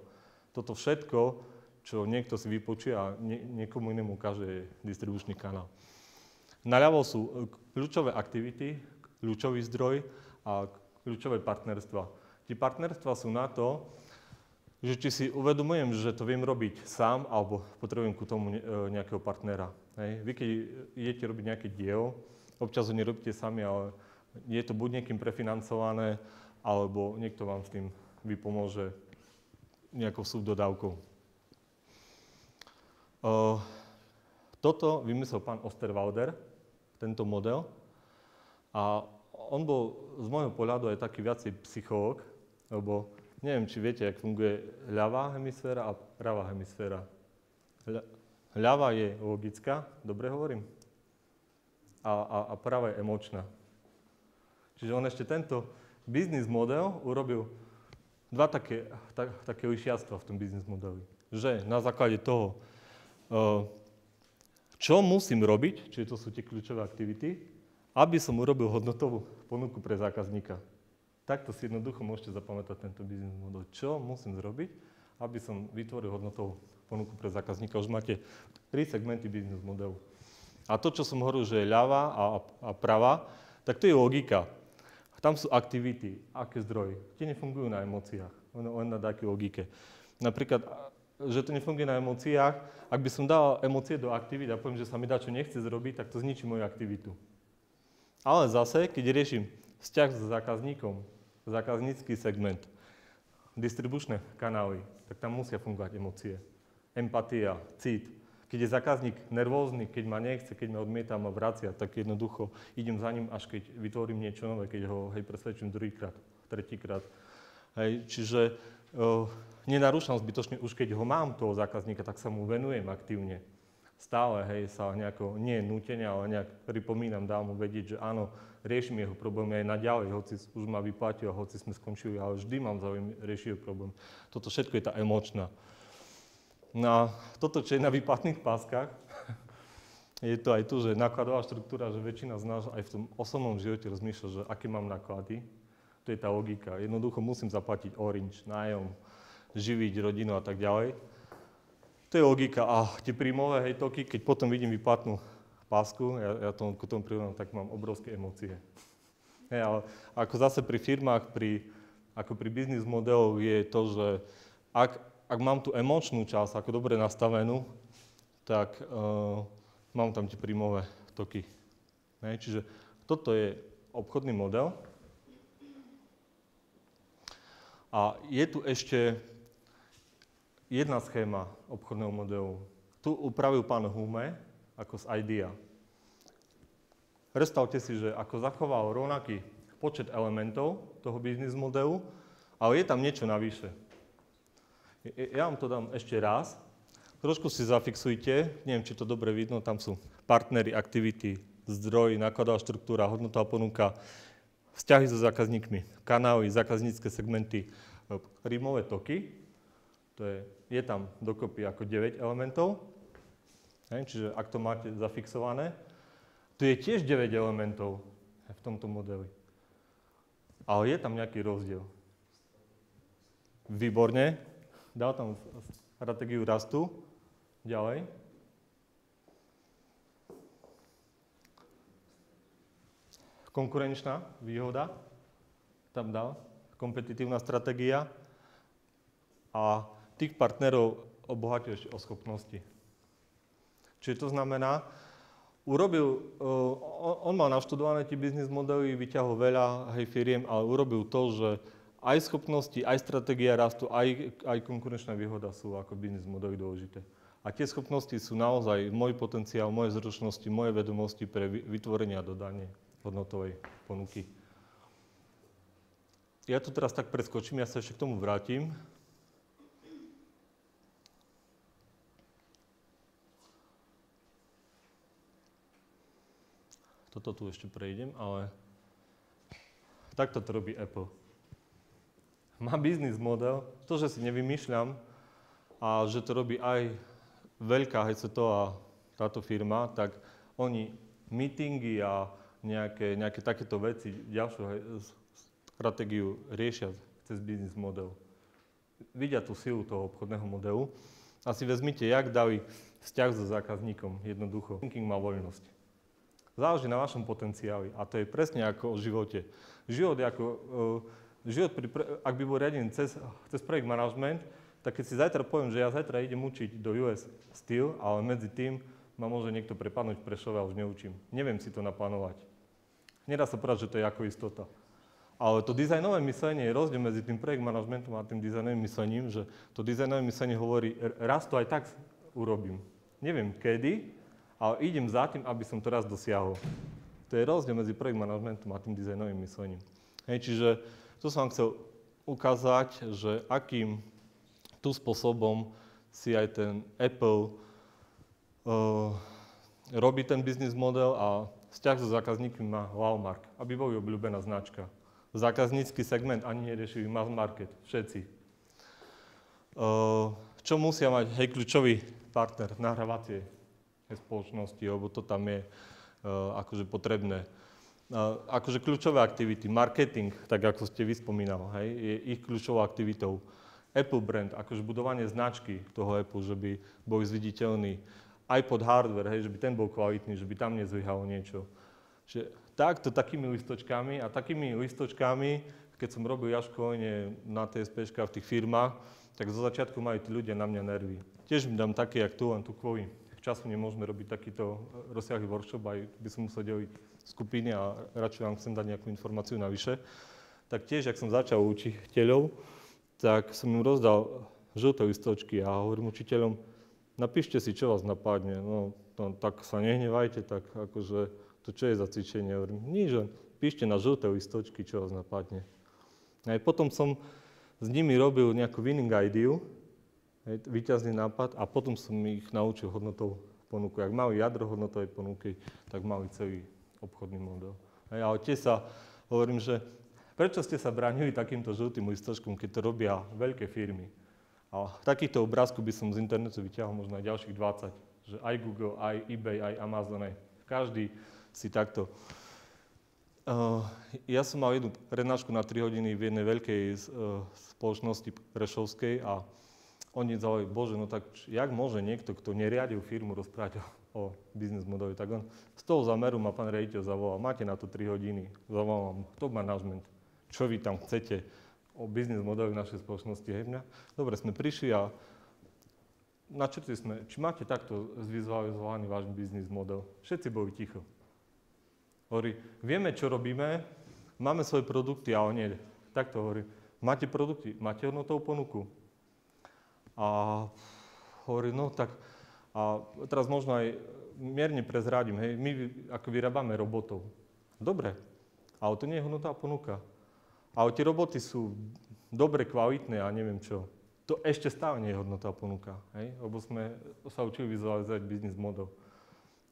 Toto všetko, čo niekto si vypočuje a niekomu inému ukáže, je distribučný kanál. Naľavo sú kľúčové aktivity, kľúčový zdroj a kľúčové partnerstva. Tie partnerstva sú na to, že či si uvedomujem, že to viem robiť sám, alebo potrebujem ku tomu nejakého partnera. Hej. Vy, keď idete robiť nejaké dielo, občas ho nerobíte sami, ale je to buď niekým prefinancované, alebo niekto vám s tým vypomôže nejakou subdodávkou. Toto vymyslel pán Osterwalder, tento model. A on bol z môjho pohľadu aj taký viacej psychológ, lebo neviem, či viete, jak funguje ľavá hemisféra a pravá hemisféra. Ľavá je logická, dobre hovorím? A pravá je emočná. Čiže on ešte tento biznis model urobil dva také lišiatstva v tom biznis modeli. Že na základe toho, čo musím robiť, čiže to sú tie kľúčové aktivity, aby som urobil hodnotovú ponuku pre zákazníka. Takto si jednoducho môžete zapamätať tento biznis model. Čo musím zrobiť, aby som vytvoril hodnotovú ponuku pre zákazníka. Už máte 3 segmenty biznis modelu. A to, čo som hovoril, že je ľavá a pravá, tak to je logika. Tam sú aktivity, aké zdroje. Tie nefungujú na emóciách, len na takej logike. Napríklad, že to nefunguje na emóciách, ak by som dal emócie do aktivít a poviem, že sa mi dá, čo nechce zrobiť, tak to zničí moju aktivitu. Ale zase, keď riešim vzťah s zákazníkom, zákaznícky segment, distribučné kanály, tak tam musia fungovať emócie. Empatia, cit. Keď je zákazník nervózny, keď ma nechce, keď ma odmieta, ma vracia, tak jednoducho idem za ním, až keď vytvorím niečo nové, keď ho presvedčím druhýkrát, tretíkrát. Čiže nenarúšam zbytočne, už keď ho mám, toho zákazníka, tak sa mu venujem aktívne. Stále, sa nejako, nie nútenia, ale nejak pripomínam, dám mu vedieť, že áno, riešim jeho problémy aj naďalej, hoci už ma vyplatil, hoci sme skončili, ale vždy mám záujem riešiť jeho problém. Toto všetko je tá emočná. No a toto, čo je na výplatných páskach, je to aj tu, že nákladová štruktúra, že väčšina z nás aj v tom osobnom živote rozmýšľa, že aké mám náklady. To je tá logika. Jednoducho musím zaplatiť Orange, nájom, živiť rodinu a tak ďalej. To je logika. A tie príjmové toky, keď potom vidím výplatnú pásku, ja tomu prirovnám, tak mám obrovské emócie. Ale ako zase pri firmách, ako pri biznis modeloch je to, že ak mám tú emočnú časť ako dobre nastavenú, tak mám tam tie príjmové toky. Čiže toto je obchodný model. A je tu ešte jedna schéma obchodného modelu. Tu upravil pán Hume ako z IDEA. Predstavte si, že ako zachoval rovnaký počet elementov toho biznis modelu, ale je tam niečo navyše. Ja vám to dám ešte raz. Trošku si zafixujte, neviem, či to dobre vidno, tam sú partnery, aktivity, zdroj, nákladová štruktúra, hodnotová ponuka, vzťahy so zákazníkmi, kanály, zákaznícke segmenty, príjmové toky. Je tam dokopy ako 9 elementov, čiže ak to máte zafixované, tu je tiež 9 elementov v tomto modeli. Ale je tam nejaký rozdiel. Výborne. Dal tam stratégiu rastu. Ďalej. Konkurenčná výhoda. Tam dal. Kompetitívna stratégia. A tých partnerov obohatil ešte o schopnosti. Čiže to znamená, on mal naštudované tie biznis modely, vyťahol veľa firiem, ale urobil to, že aj schopnosti, aj stratégia rastu, aj konkurenčná výhoda sú ako biznis modely dôležité. A tie schopnosti sú naozaj môj potenciál, moje zručnosti, moje vedomosti pre vytvorenie a dodanie hodnotovej ponuky. Ja tu teraz tak preskočím, ja sa ešte k tomu vrátim. Toto tu ešte prejdem, ale takto to robí Apple. Má biznis model, to, že si nevymýšľam a že to robí aj veľká hecetová táto firma, tak oni meetingy a nejaké takéto veci, ďalšiu stratégiu riešia cez biznis model. Vidia tú silu toho obchodného modelu a si vezmite, jak dali vzťah so zákazníkom jednoducho. Thinking má voľnosť. Záleží na vašom potenciáli a to je presne ako o živote. Život je ako... ak by bol riadený cez projekt management, tak keď si zajtra poviem, že ja zajtra idem učiť do US Steel, ale medzi tým ma môže niekto prepadnúť v Prešove a už neučím. Neviem si to naplánovať. Nedá sa povedať, že to je ako istota. Ale to dizajnové myslenie je rozdiel medzi tým projekt managementom a tým dizajnovým myslením, že to dizajnové myslenie hovorí, raz to aj tak urobím. Neviem kedy, ale idem za tým, aby som to raz dosiahol. To je rozdiel medzi projekt managementom a tým dizajnovým myslením. Čiže to som vám chcel ukázať, že akým tu spôsobom si aj ten Apple robí ten biznis model a vzťah so zákazníkmi má Walmart, aby boli obľúbená značka. Zákaznícky segment ani neriešili mass market, všetci. Čo musia mať kľúčový partner, nahrávacie spoločnosti, lebo to tam je akože potrebné. Akože kľúčové aktivity, marketing, tak ako ste vyspomínali, je ich kľúčovou aktivitou. Apple brand, akože budovanie značky toho Apple, že by boli zviditeľní. iPod hardware, že by ten bol kvalitný, že by tam nezlyhalo niečo. Že takými listočkami a takými listočkami, keď som robil ja školenie na TSPčka v tých firmách, tak zo začiatku majú tí ľudia na mňa nervy. Tiež mi dám také, jak tu, len tu kvôli času nemôžeme robiť takýto rozsiahly workshop, aj by som musel deliť skupiny a radšej vám chcem dať nejakú informáciu navyše. Tak tiež, ak som začal učiteľov, tak som im rozdal žlté listočky a hovorím učiteľom, napíšte si, čo vás napadne. No tak sa nehnevajte, tak akože, to čo je za cvičenie? Hovorím, nič, píšte na žlté listočky, čo vás napadne. Aj potom som s nimi robil nejakú winning ideu, víťazný nápad, a potom som ich naučil hodnotovú ponuku. Ak mali jadro hodnotovej ponuky, tak mali celý obchodný model. Ale tiež sa hovorím, že prečo ste sa bránili takýmto žltým listočkom, keď to robia veľké firmy? A takýchto obrázkov by som z internetu vyťahol možno aj ďalších 20. Že aj Google, aj eBay, aj Amazon, aj každý si takto. Ja som mal jednu prednášku na 3 hodiny v jednej veľkej spoločnosti prešovskej a oni zavolali, bože, no tak jak môže niekto, kto neriadil firmu, rozprávať o biznis modeli? Tak on z toho zameru ma pán riaditeľ zavolal, máte na to 3 hodiny, zavolal top management, čo vy tam chcete o biznis modeli v našej spoločnosti, hej mňa? Dobre, sme prišli a načrtli sme, či máte takto zvizualizovaný váš biznis model. Všetci boli ticho. Hovorí, vieme, čo robíme, máme svoje produkty, ale nie. Takto hovorí, máte produkty, máte hodnotovú ponuku. A hovorí, no tak, a teraz možno aj mierne prezradím, hej, my ako vyrábame robotov. Dobre, ale to nie je hodnotová ponuka. Ale tie roboty sú dobre, kvalitné a neviem čo. To ešte stále nie je hodnotová ponuka, hej? Lebo sme sa učili vizualizovať biznis model.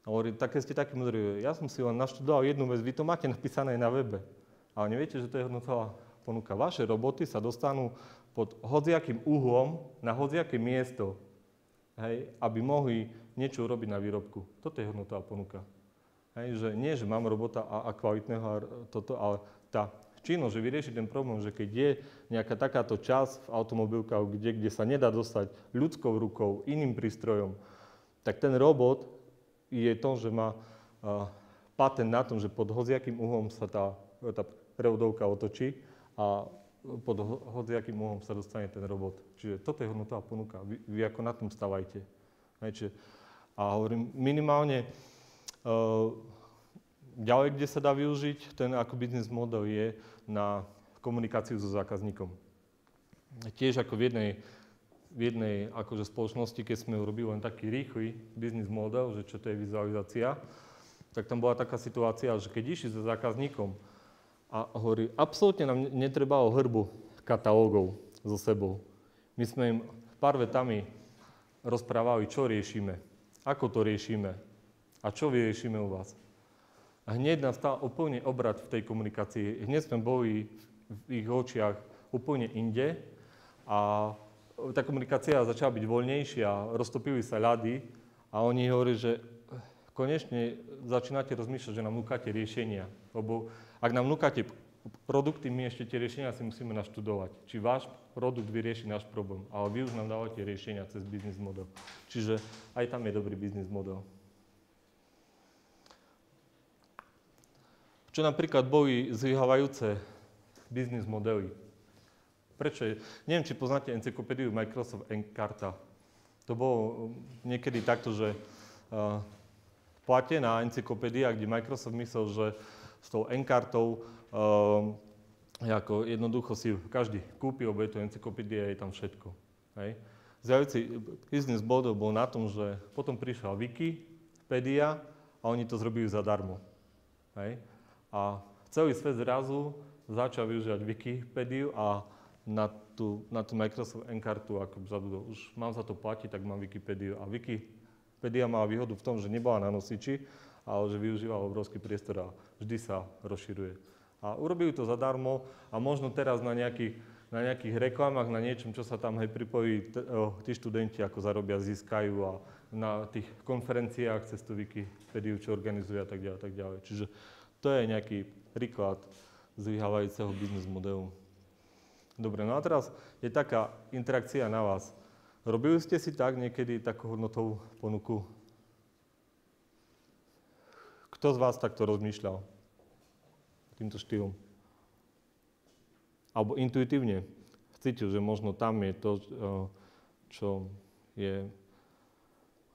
A hovorí, také ste takí múdri, ja som si len naštudoval jednu vec, vy to máte napísané na webe, ale neviete, že to je hodnotová ponuka. Vaše roboty sa dostanú pod hociakým uhlom na hociaké miesto, hej? Aby mohli niečo urobiť na výrobku. Toto je hodnotová ponuka. Hej? Že nie, že mám robota a kvalitného a toto, ale tá činnosť, že vyrieši ten problém, že keď je nejaká takáto časť v automobilkách, kde sa nedá dostať ľudskou rukou, iným prístrojom, tak ten robot je to, že má patent na tom, že pod hociakým uhlom sa tá prevodovka otočí a pod hociakým uhlom sa dostane ten robot. Čiže toto je hodnotová ponuka. Vy ako na tom stavajte. A hovorím, minimálne ďalej, kde sa dá využiť ten ako biznis model, je na komunikáciu so zákazníkom. Tiež ako v jednej akože spoločnosti, keď sme urobili len taký rýchly biznis model, že čo to je vizualizácia, tak tam bola taká situácia, že keď išli so zákazníkom a hovorí, absolútne nám netrebalo hrbu katalógov so sebou. My sme im pár vetami rozprávali, čo riešime, ako to riešime a čo vyriešime u vás. A hneď nastal úplne obrat v tej komunikácii. Hneď sme boli v ich očiach úplne inde a tá komunikácia začala byť voľnejšia, roztopili sa ľady a oni hovorili, že konečne začínate rozmýšľať, že nám núkate riešenia. Lebo ak nám núkate produkty, my ešte tie riešenia si musíme naštudovať. Či váš produkt vyrieši náš problém, ale vy už nám dávate riešenia cez biznis model. Čiže aj tam je dobrý biznis model. Čo napríklad boli zlyhávajúce biznis modely. Prečo? Neviem, či poznáte encyklopédiu Microsoft Encarta. To bolo niekedy takto, že platená encyklopédia, kde Microsoft myslel, že s tou Encartou ako jednoducho si každý kúpi, lebo je to encyklopédia, je tam všetko. Hej. Zjavujúci biznis model bol na tom, že potom prišla Wikipedia a oni to zrobili zadarmo. Hej. A celý svet zrazu začal využívať Wikipédiu a na tú Microsoft Encartu ako zabudol. Už mám za to platiť, tak mám Wikipédiu. A Wikipédia mala výhodu v tom, že nebola na nosiči, ale že využívala obrovský priestor a vždy sa rozširuje. A urobili to zadarmo a možno teraz na nejakých reklamách, na niečom, čo sa tam pripojí, tí študenti ako zarobia, získajú a na tých konferenciách cez tú Wikipédiu, čo organizuje a tak ďalej. Čiže to je nejaký príklad zlyhávajúceho biznis modelu. Dobre, no a teraz je taká interakcia na vás. Robili ste si tak niekedy takú hodnotovú ponuku? Kto z vás takto rozmýšľal týmto štýlom? Alebo intuitívne cítil, že možno tam je to, čo je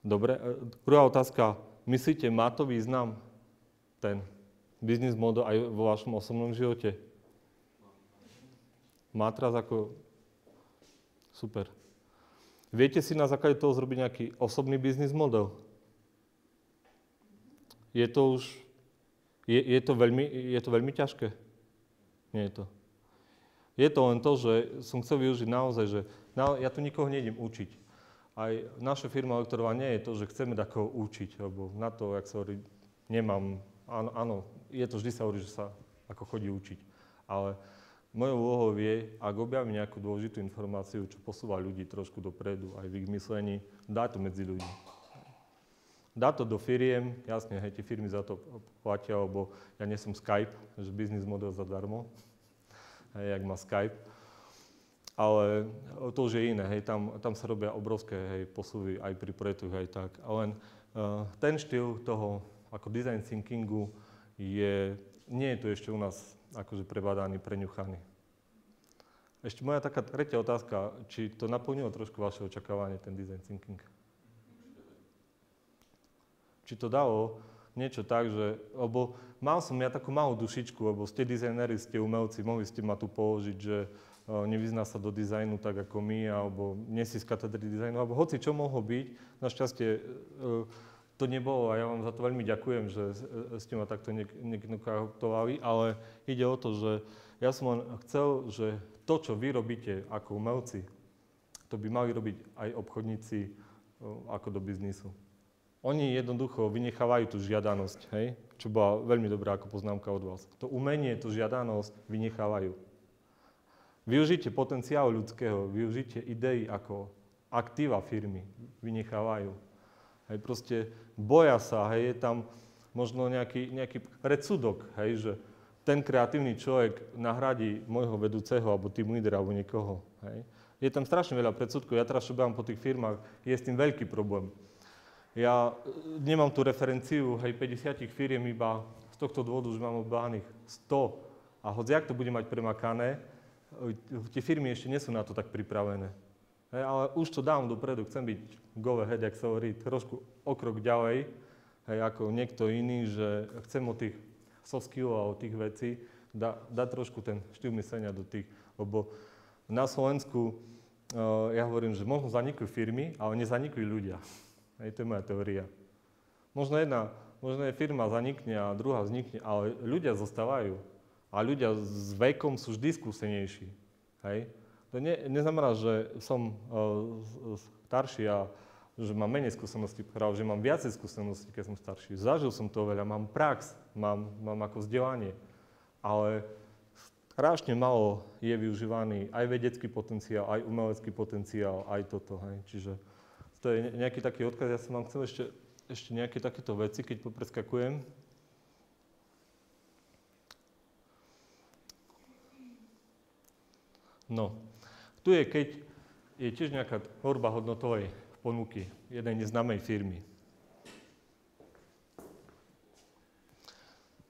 dobre. Druhá otázka. Myslíte, má to význam ten biznis model aj vo vašom osobnom živote? Má teraz ako Super. Viete si na základe toho zrobiť nejaký osobný biznis model? Je to už... Je to veľmi ťažké? Nie je to. Je to len to, že som chcel využiť naozaj, že ja tu nikoho nejdem učiť. Aj naša firma Elektrova nie je to, že chceme takoho učiť, lebo na to, jak sa hovorí, nemám, áno, je to vždy sa hovorí, že sa ako chodí učiť. Ale mojou úlohou je, ak objavím nejakú dôležitú informáciu, čo posúva ľudí trošku dopredu, aj v ich myslení, dať to medzi ľudí. Dá to do firiem, jasne, hej, tie firmy za to platia, lebo ja nie som Skype, že biznis model zadarmo, hej, jak má Skype. Ale to už je iné, hej, tam sa robia obrovské, hej, posuvy aj pri projektoch, aj tak. A len ten štýl toho ako design thinkingu nie je tu ešte u nás akože prebádaný, preňuchaný. Ešte moja taká tretia otázka, či to naplnilo trošku vaše očakávanie, ten design thinking? Či to dalo niečo tak, že, lebo mal som ja takú malú dušičku, lebo ste dizajneri, ste umelci, mohli ste ma tu položiť, že nevyzná sa do dizajnu tak ako my, alebo nie si z katedry dizajnu, alebo hoci čo mohlo byť. Našťastie to nebolo a ja vám za to veľmi ďakujem, že ste ma takto neknokautovali, ale ide o to, že ja som len chcel, že to, čo vy robíte ako umelci, to by mali robiť aj obchodníci ako do biznisu. Oni jednoducho vynechávajú tú žiadanosť, hej? Čo bola veľmi dobrá ako poznámka od vás. To umenie, tú žiadanosť vynechávajú. Využite potenciál ľudského, využite idei ako aktíva firmy, vynechávajú. Hej, proste boja sa, hej, je tam možno nejaký predsudok, hej, že ten kreatívny človek nahradí môjho vedúceho, alebo tým lídera, alebo niekoho. Hej. Je tam strašne veľa predsudkov, ja teraz čo behám po tých firmách, je s tým veľký problém. Ja nemám tú referenciu, hej, 50 firiem iba z tohto dôvodu, že mám obávaných 100. A hoď jak to bude mať premakané, tie firmy ešte nie sú na to tak pripravené. Hej, ale už to dám dopredu, chcem byť go ahead, jak sa hovorí, trošku o krok ďalej, hej, ako niekto iný, že chcem od tých soft skillov a od tých vecí dať trošku ten štýl myslenia do tých, lebo na Slovensku ja hovorím, že možno zanikli firmy, ale nezanikli ľudia. Hej, to je moja teória. Možno je firma zanikne a druhá vznikne, ale ľudia zostávajú. A ľudia s vekom sú vždy skúsenejší. Hej. To neznamená, že som starší a že mám menej skúseností, práve že mám viacej skúseností, keď som starší. Zažil som to veľa, mám prax, mám ako vzdelanie, ale strašne málo je využívaný aj vedecký potenciál, aj umelecký potenciál, aj toto. Hej. Čiže to je nejaký taký odkaz. Ja som vám chcel ešte nejaké takéto veci, keď popreskakujem. No, tu je, keď je tiež nejaká tvorba hodnotovej ponuky jednej neznámej firmy.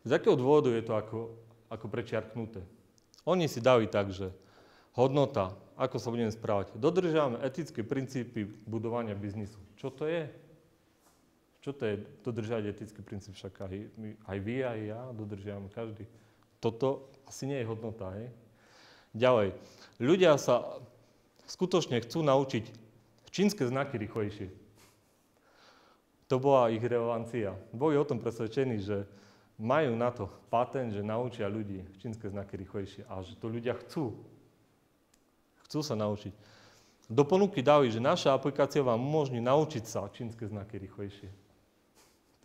Z akého dôvodu je to ako prečiarknuté? Oni si dali tak, že hodnota, ako sa budeme správať. Dodržiavame etické princípy budovania biznisu. Čo to je? Čo to je dodržiavať etický princíp? Však aj vy, aj ja dodržiavame každý. Toto asi nie je hodnota, hej? Ďalej. Ľudia sa skutočne chcú naučiť čínske znaky rýchlejšie. To bola ich relevancia. Boli o tom presvedčení, že majú na to patent, že naučia ľudí čínske znaky rýchlejšie a že to ľudia chcú. Chcú sa naučiť. Do ponuky dali, že naša aplikácia vám umožní naučiť sa čínske znaky rýchlejšie.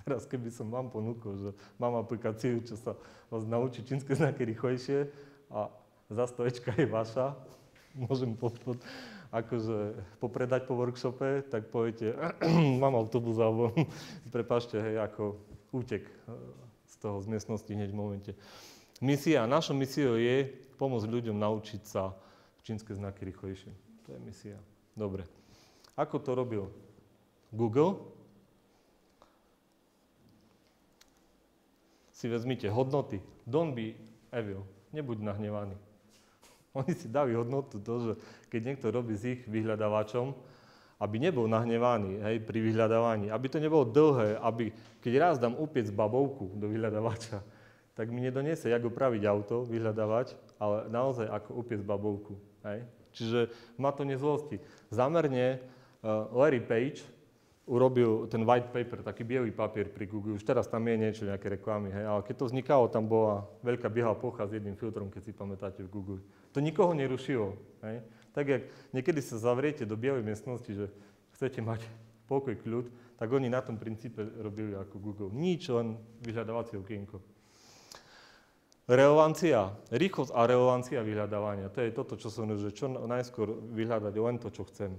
Teraz, keby som vám ponúkol, že mám aplikáciu, čo sa vás naučí čínske znaky rýchlejšie a za stoječka je vaša, môžem akože popredať po workshope, tak poviete, mám autobus, alebo prepáčte, hej, ako útek z toho z miestnosti hneď v momente. Našou misiou je pomôcť ľuďom naučiť sa čínske znaky rýchlejšie. To je misia. Dobre. Ako to robil Google? Si vezmite hodnoty. Don't be evil. Nebuď nahnevaný. Oni si dali hodnotu to, že keď niekto robí s ich vyhľadávačom, aby nebol nahnevaný, hej, pri vyhľadávaní, aby to nebolo dlhé, aby keď raz dám upiec babovku do vyhľadávača, tak mi nedoniesie, jak opraviť auto, vyhľadávač, ale naozaj ako upiec babovku. Hej. Čiže ma to nezlosti. Zámerne Larry Page urobil ten white paper, taký biely papier pri Google. Už teraz tam je niečo, nejaké reklamy, hej. Ale keď to vznikalo, tam bola veľká biela plocha s jedným filtrom, keď si pamätáte v Google. To nikoho nerušilo, hej. Tak jak niekedy sa zavriete do bielej miestnosti, že chcete mať pokoj, kľud, tak oni na tom princípe robili ako Google. Nič, len vyhľadávacie okienko. Relevancia, rýchlosť a relevancia vyhľadávania. To je toto, čo som hovoril, že čo najskôr vyhľadať len to, čo chcem.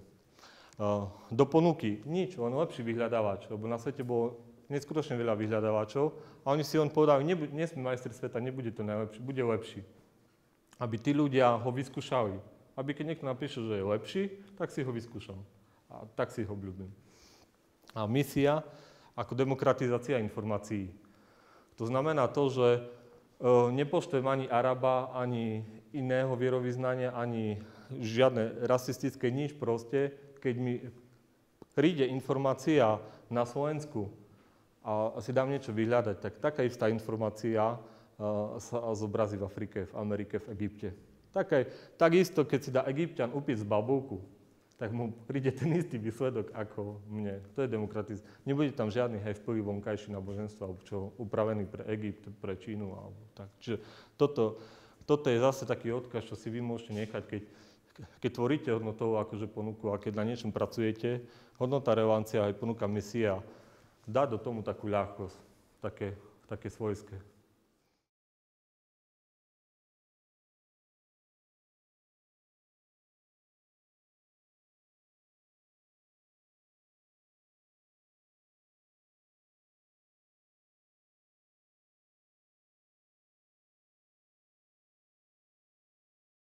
Do ponuky nič, len lepší vyhľadávač, lebo na svete bolo neskutočne veľa vyhľadávačov a oni si len povedali, nie sme majstri sveta, nebude to najlepší, bude lepší. Aby tí ľudia ho vyskúšali. Aby keď niekto napíše, že je lepší, tak si ho vyskúšam. A tak si ho obľúbim. A misia ako demokratizácia informácií. To znamená to, že nepoštvem ani Araba, ani iného vierovyznania, ani žiadne rasistické nič proste. Keď mi príde informácia na Slovensku a si dám niečo vyhľadať, tak taká istá informácia sa zobrazí v Afrike, v Amerike, v Egypte. Takisto, keď si dá Egypťan upiec babulku, tak mu príde ten istý výsledok ako mne. To je demokratizácia. Nebude tam žiadny vplyv vonkajší náboženstva, alebo čo upravený pre Egypt, pre Čínu, alebo tak. Čiže toto je zase taký odkaz, čo si vy môžete nechať, keď tvoríte hodnotovú akože ponuku a keď na niečom pracujete, hodnota, relevancia aj ponuka misia dá do tomu takú ľahkosť, také svojské.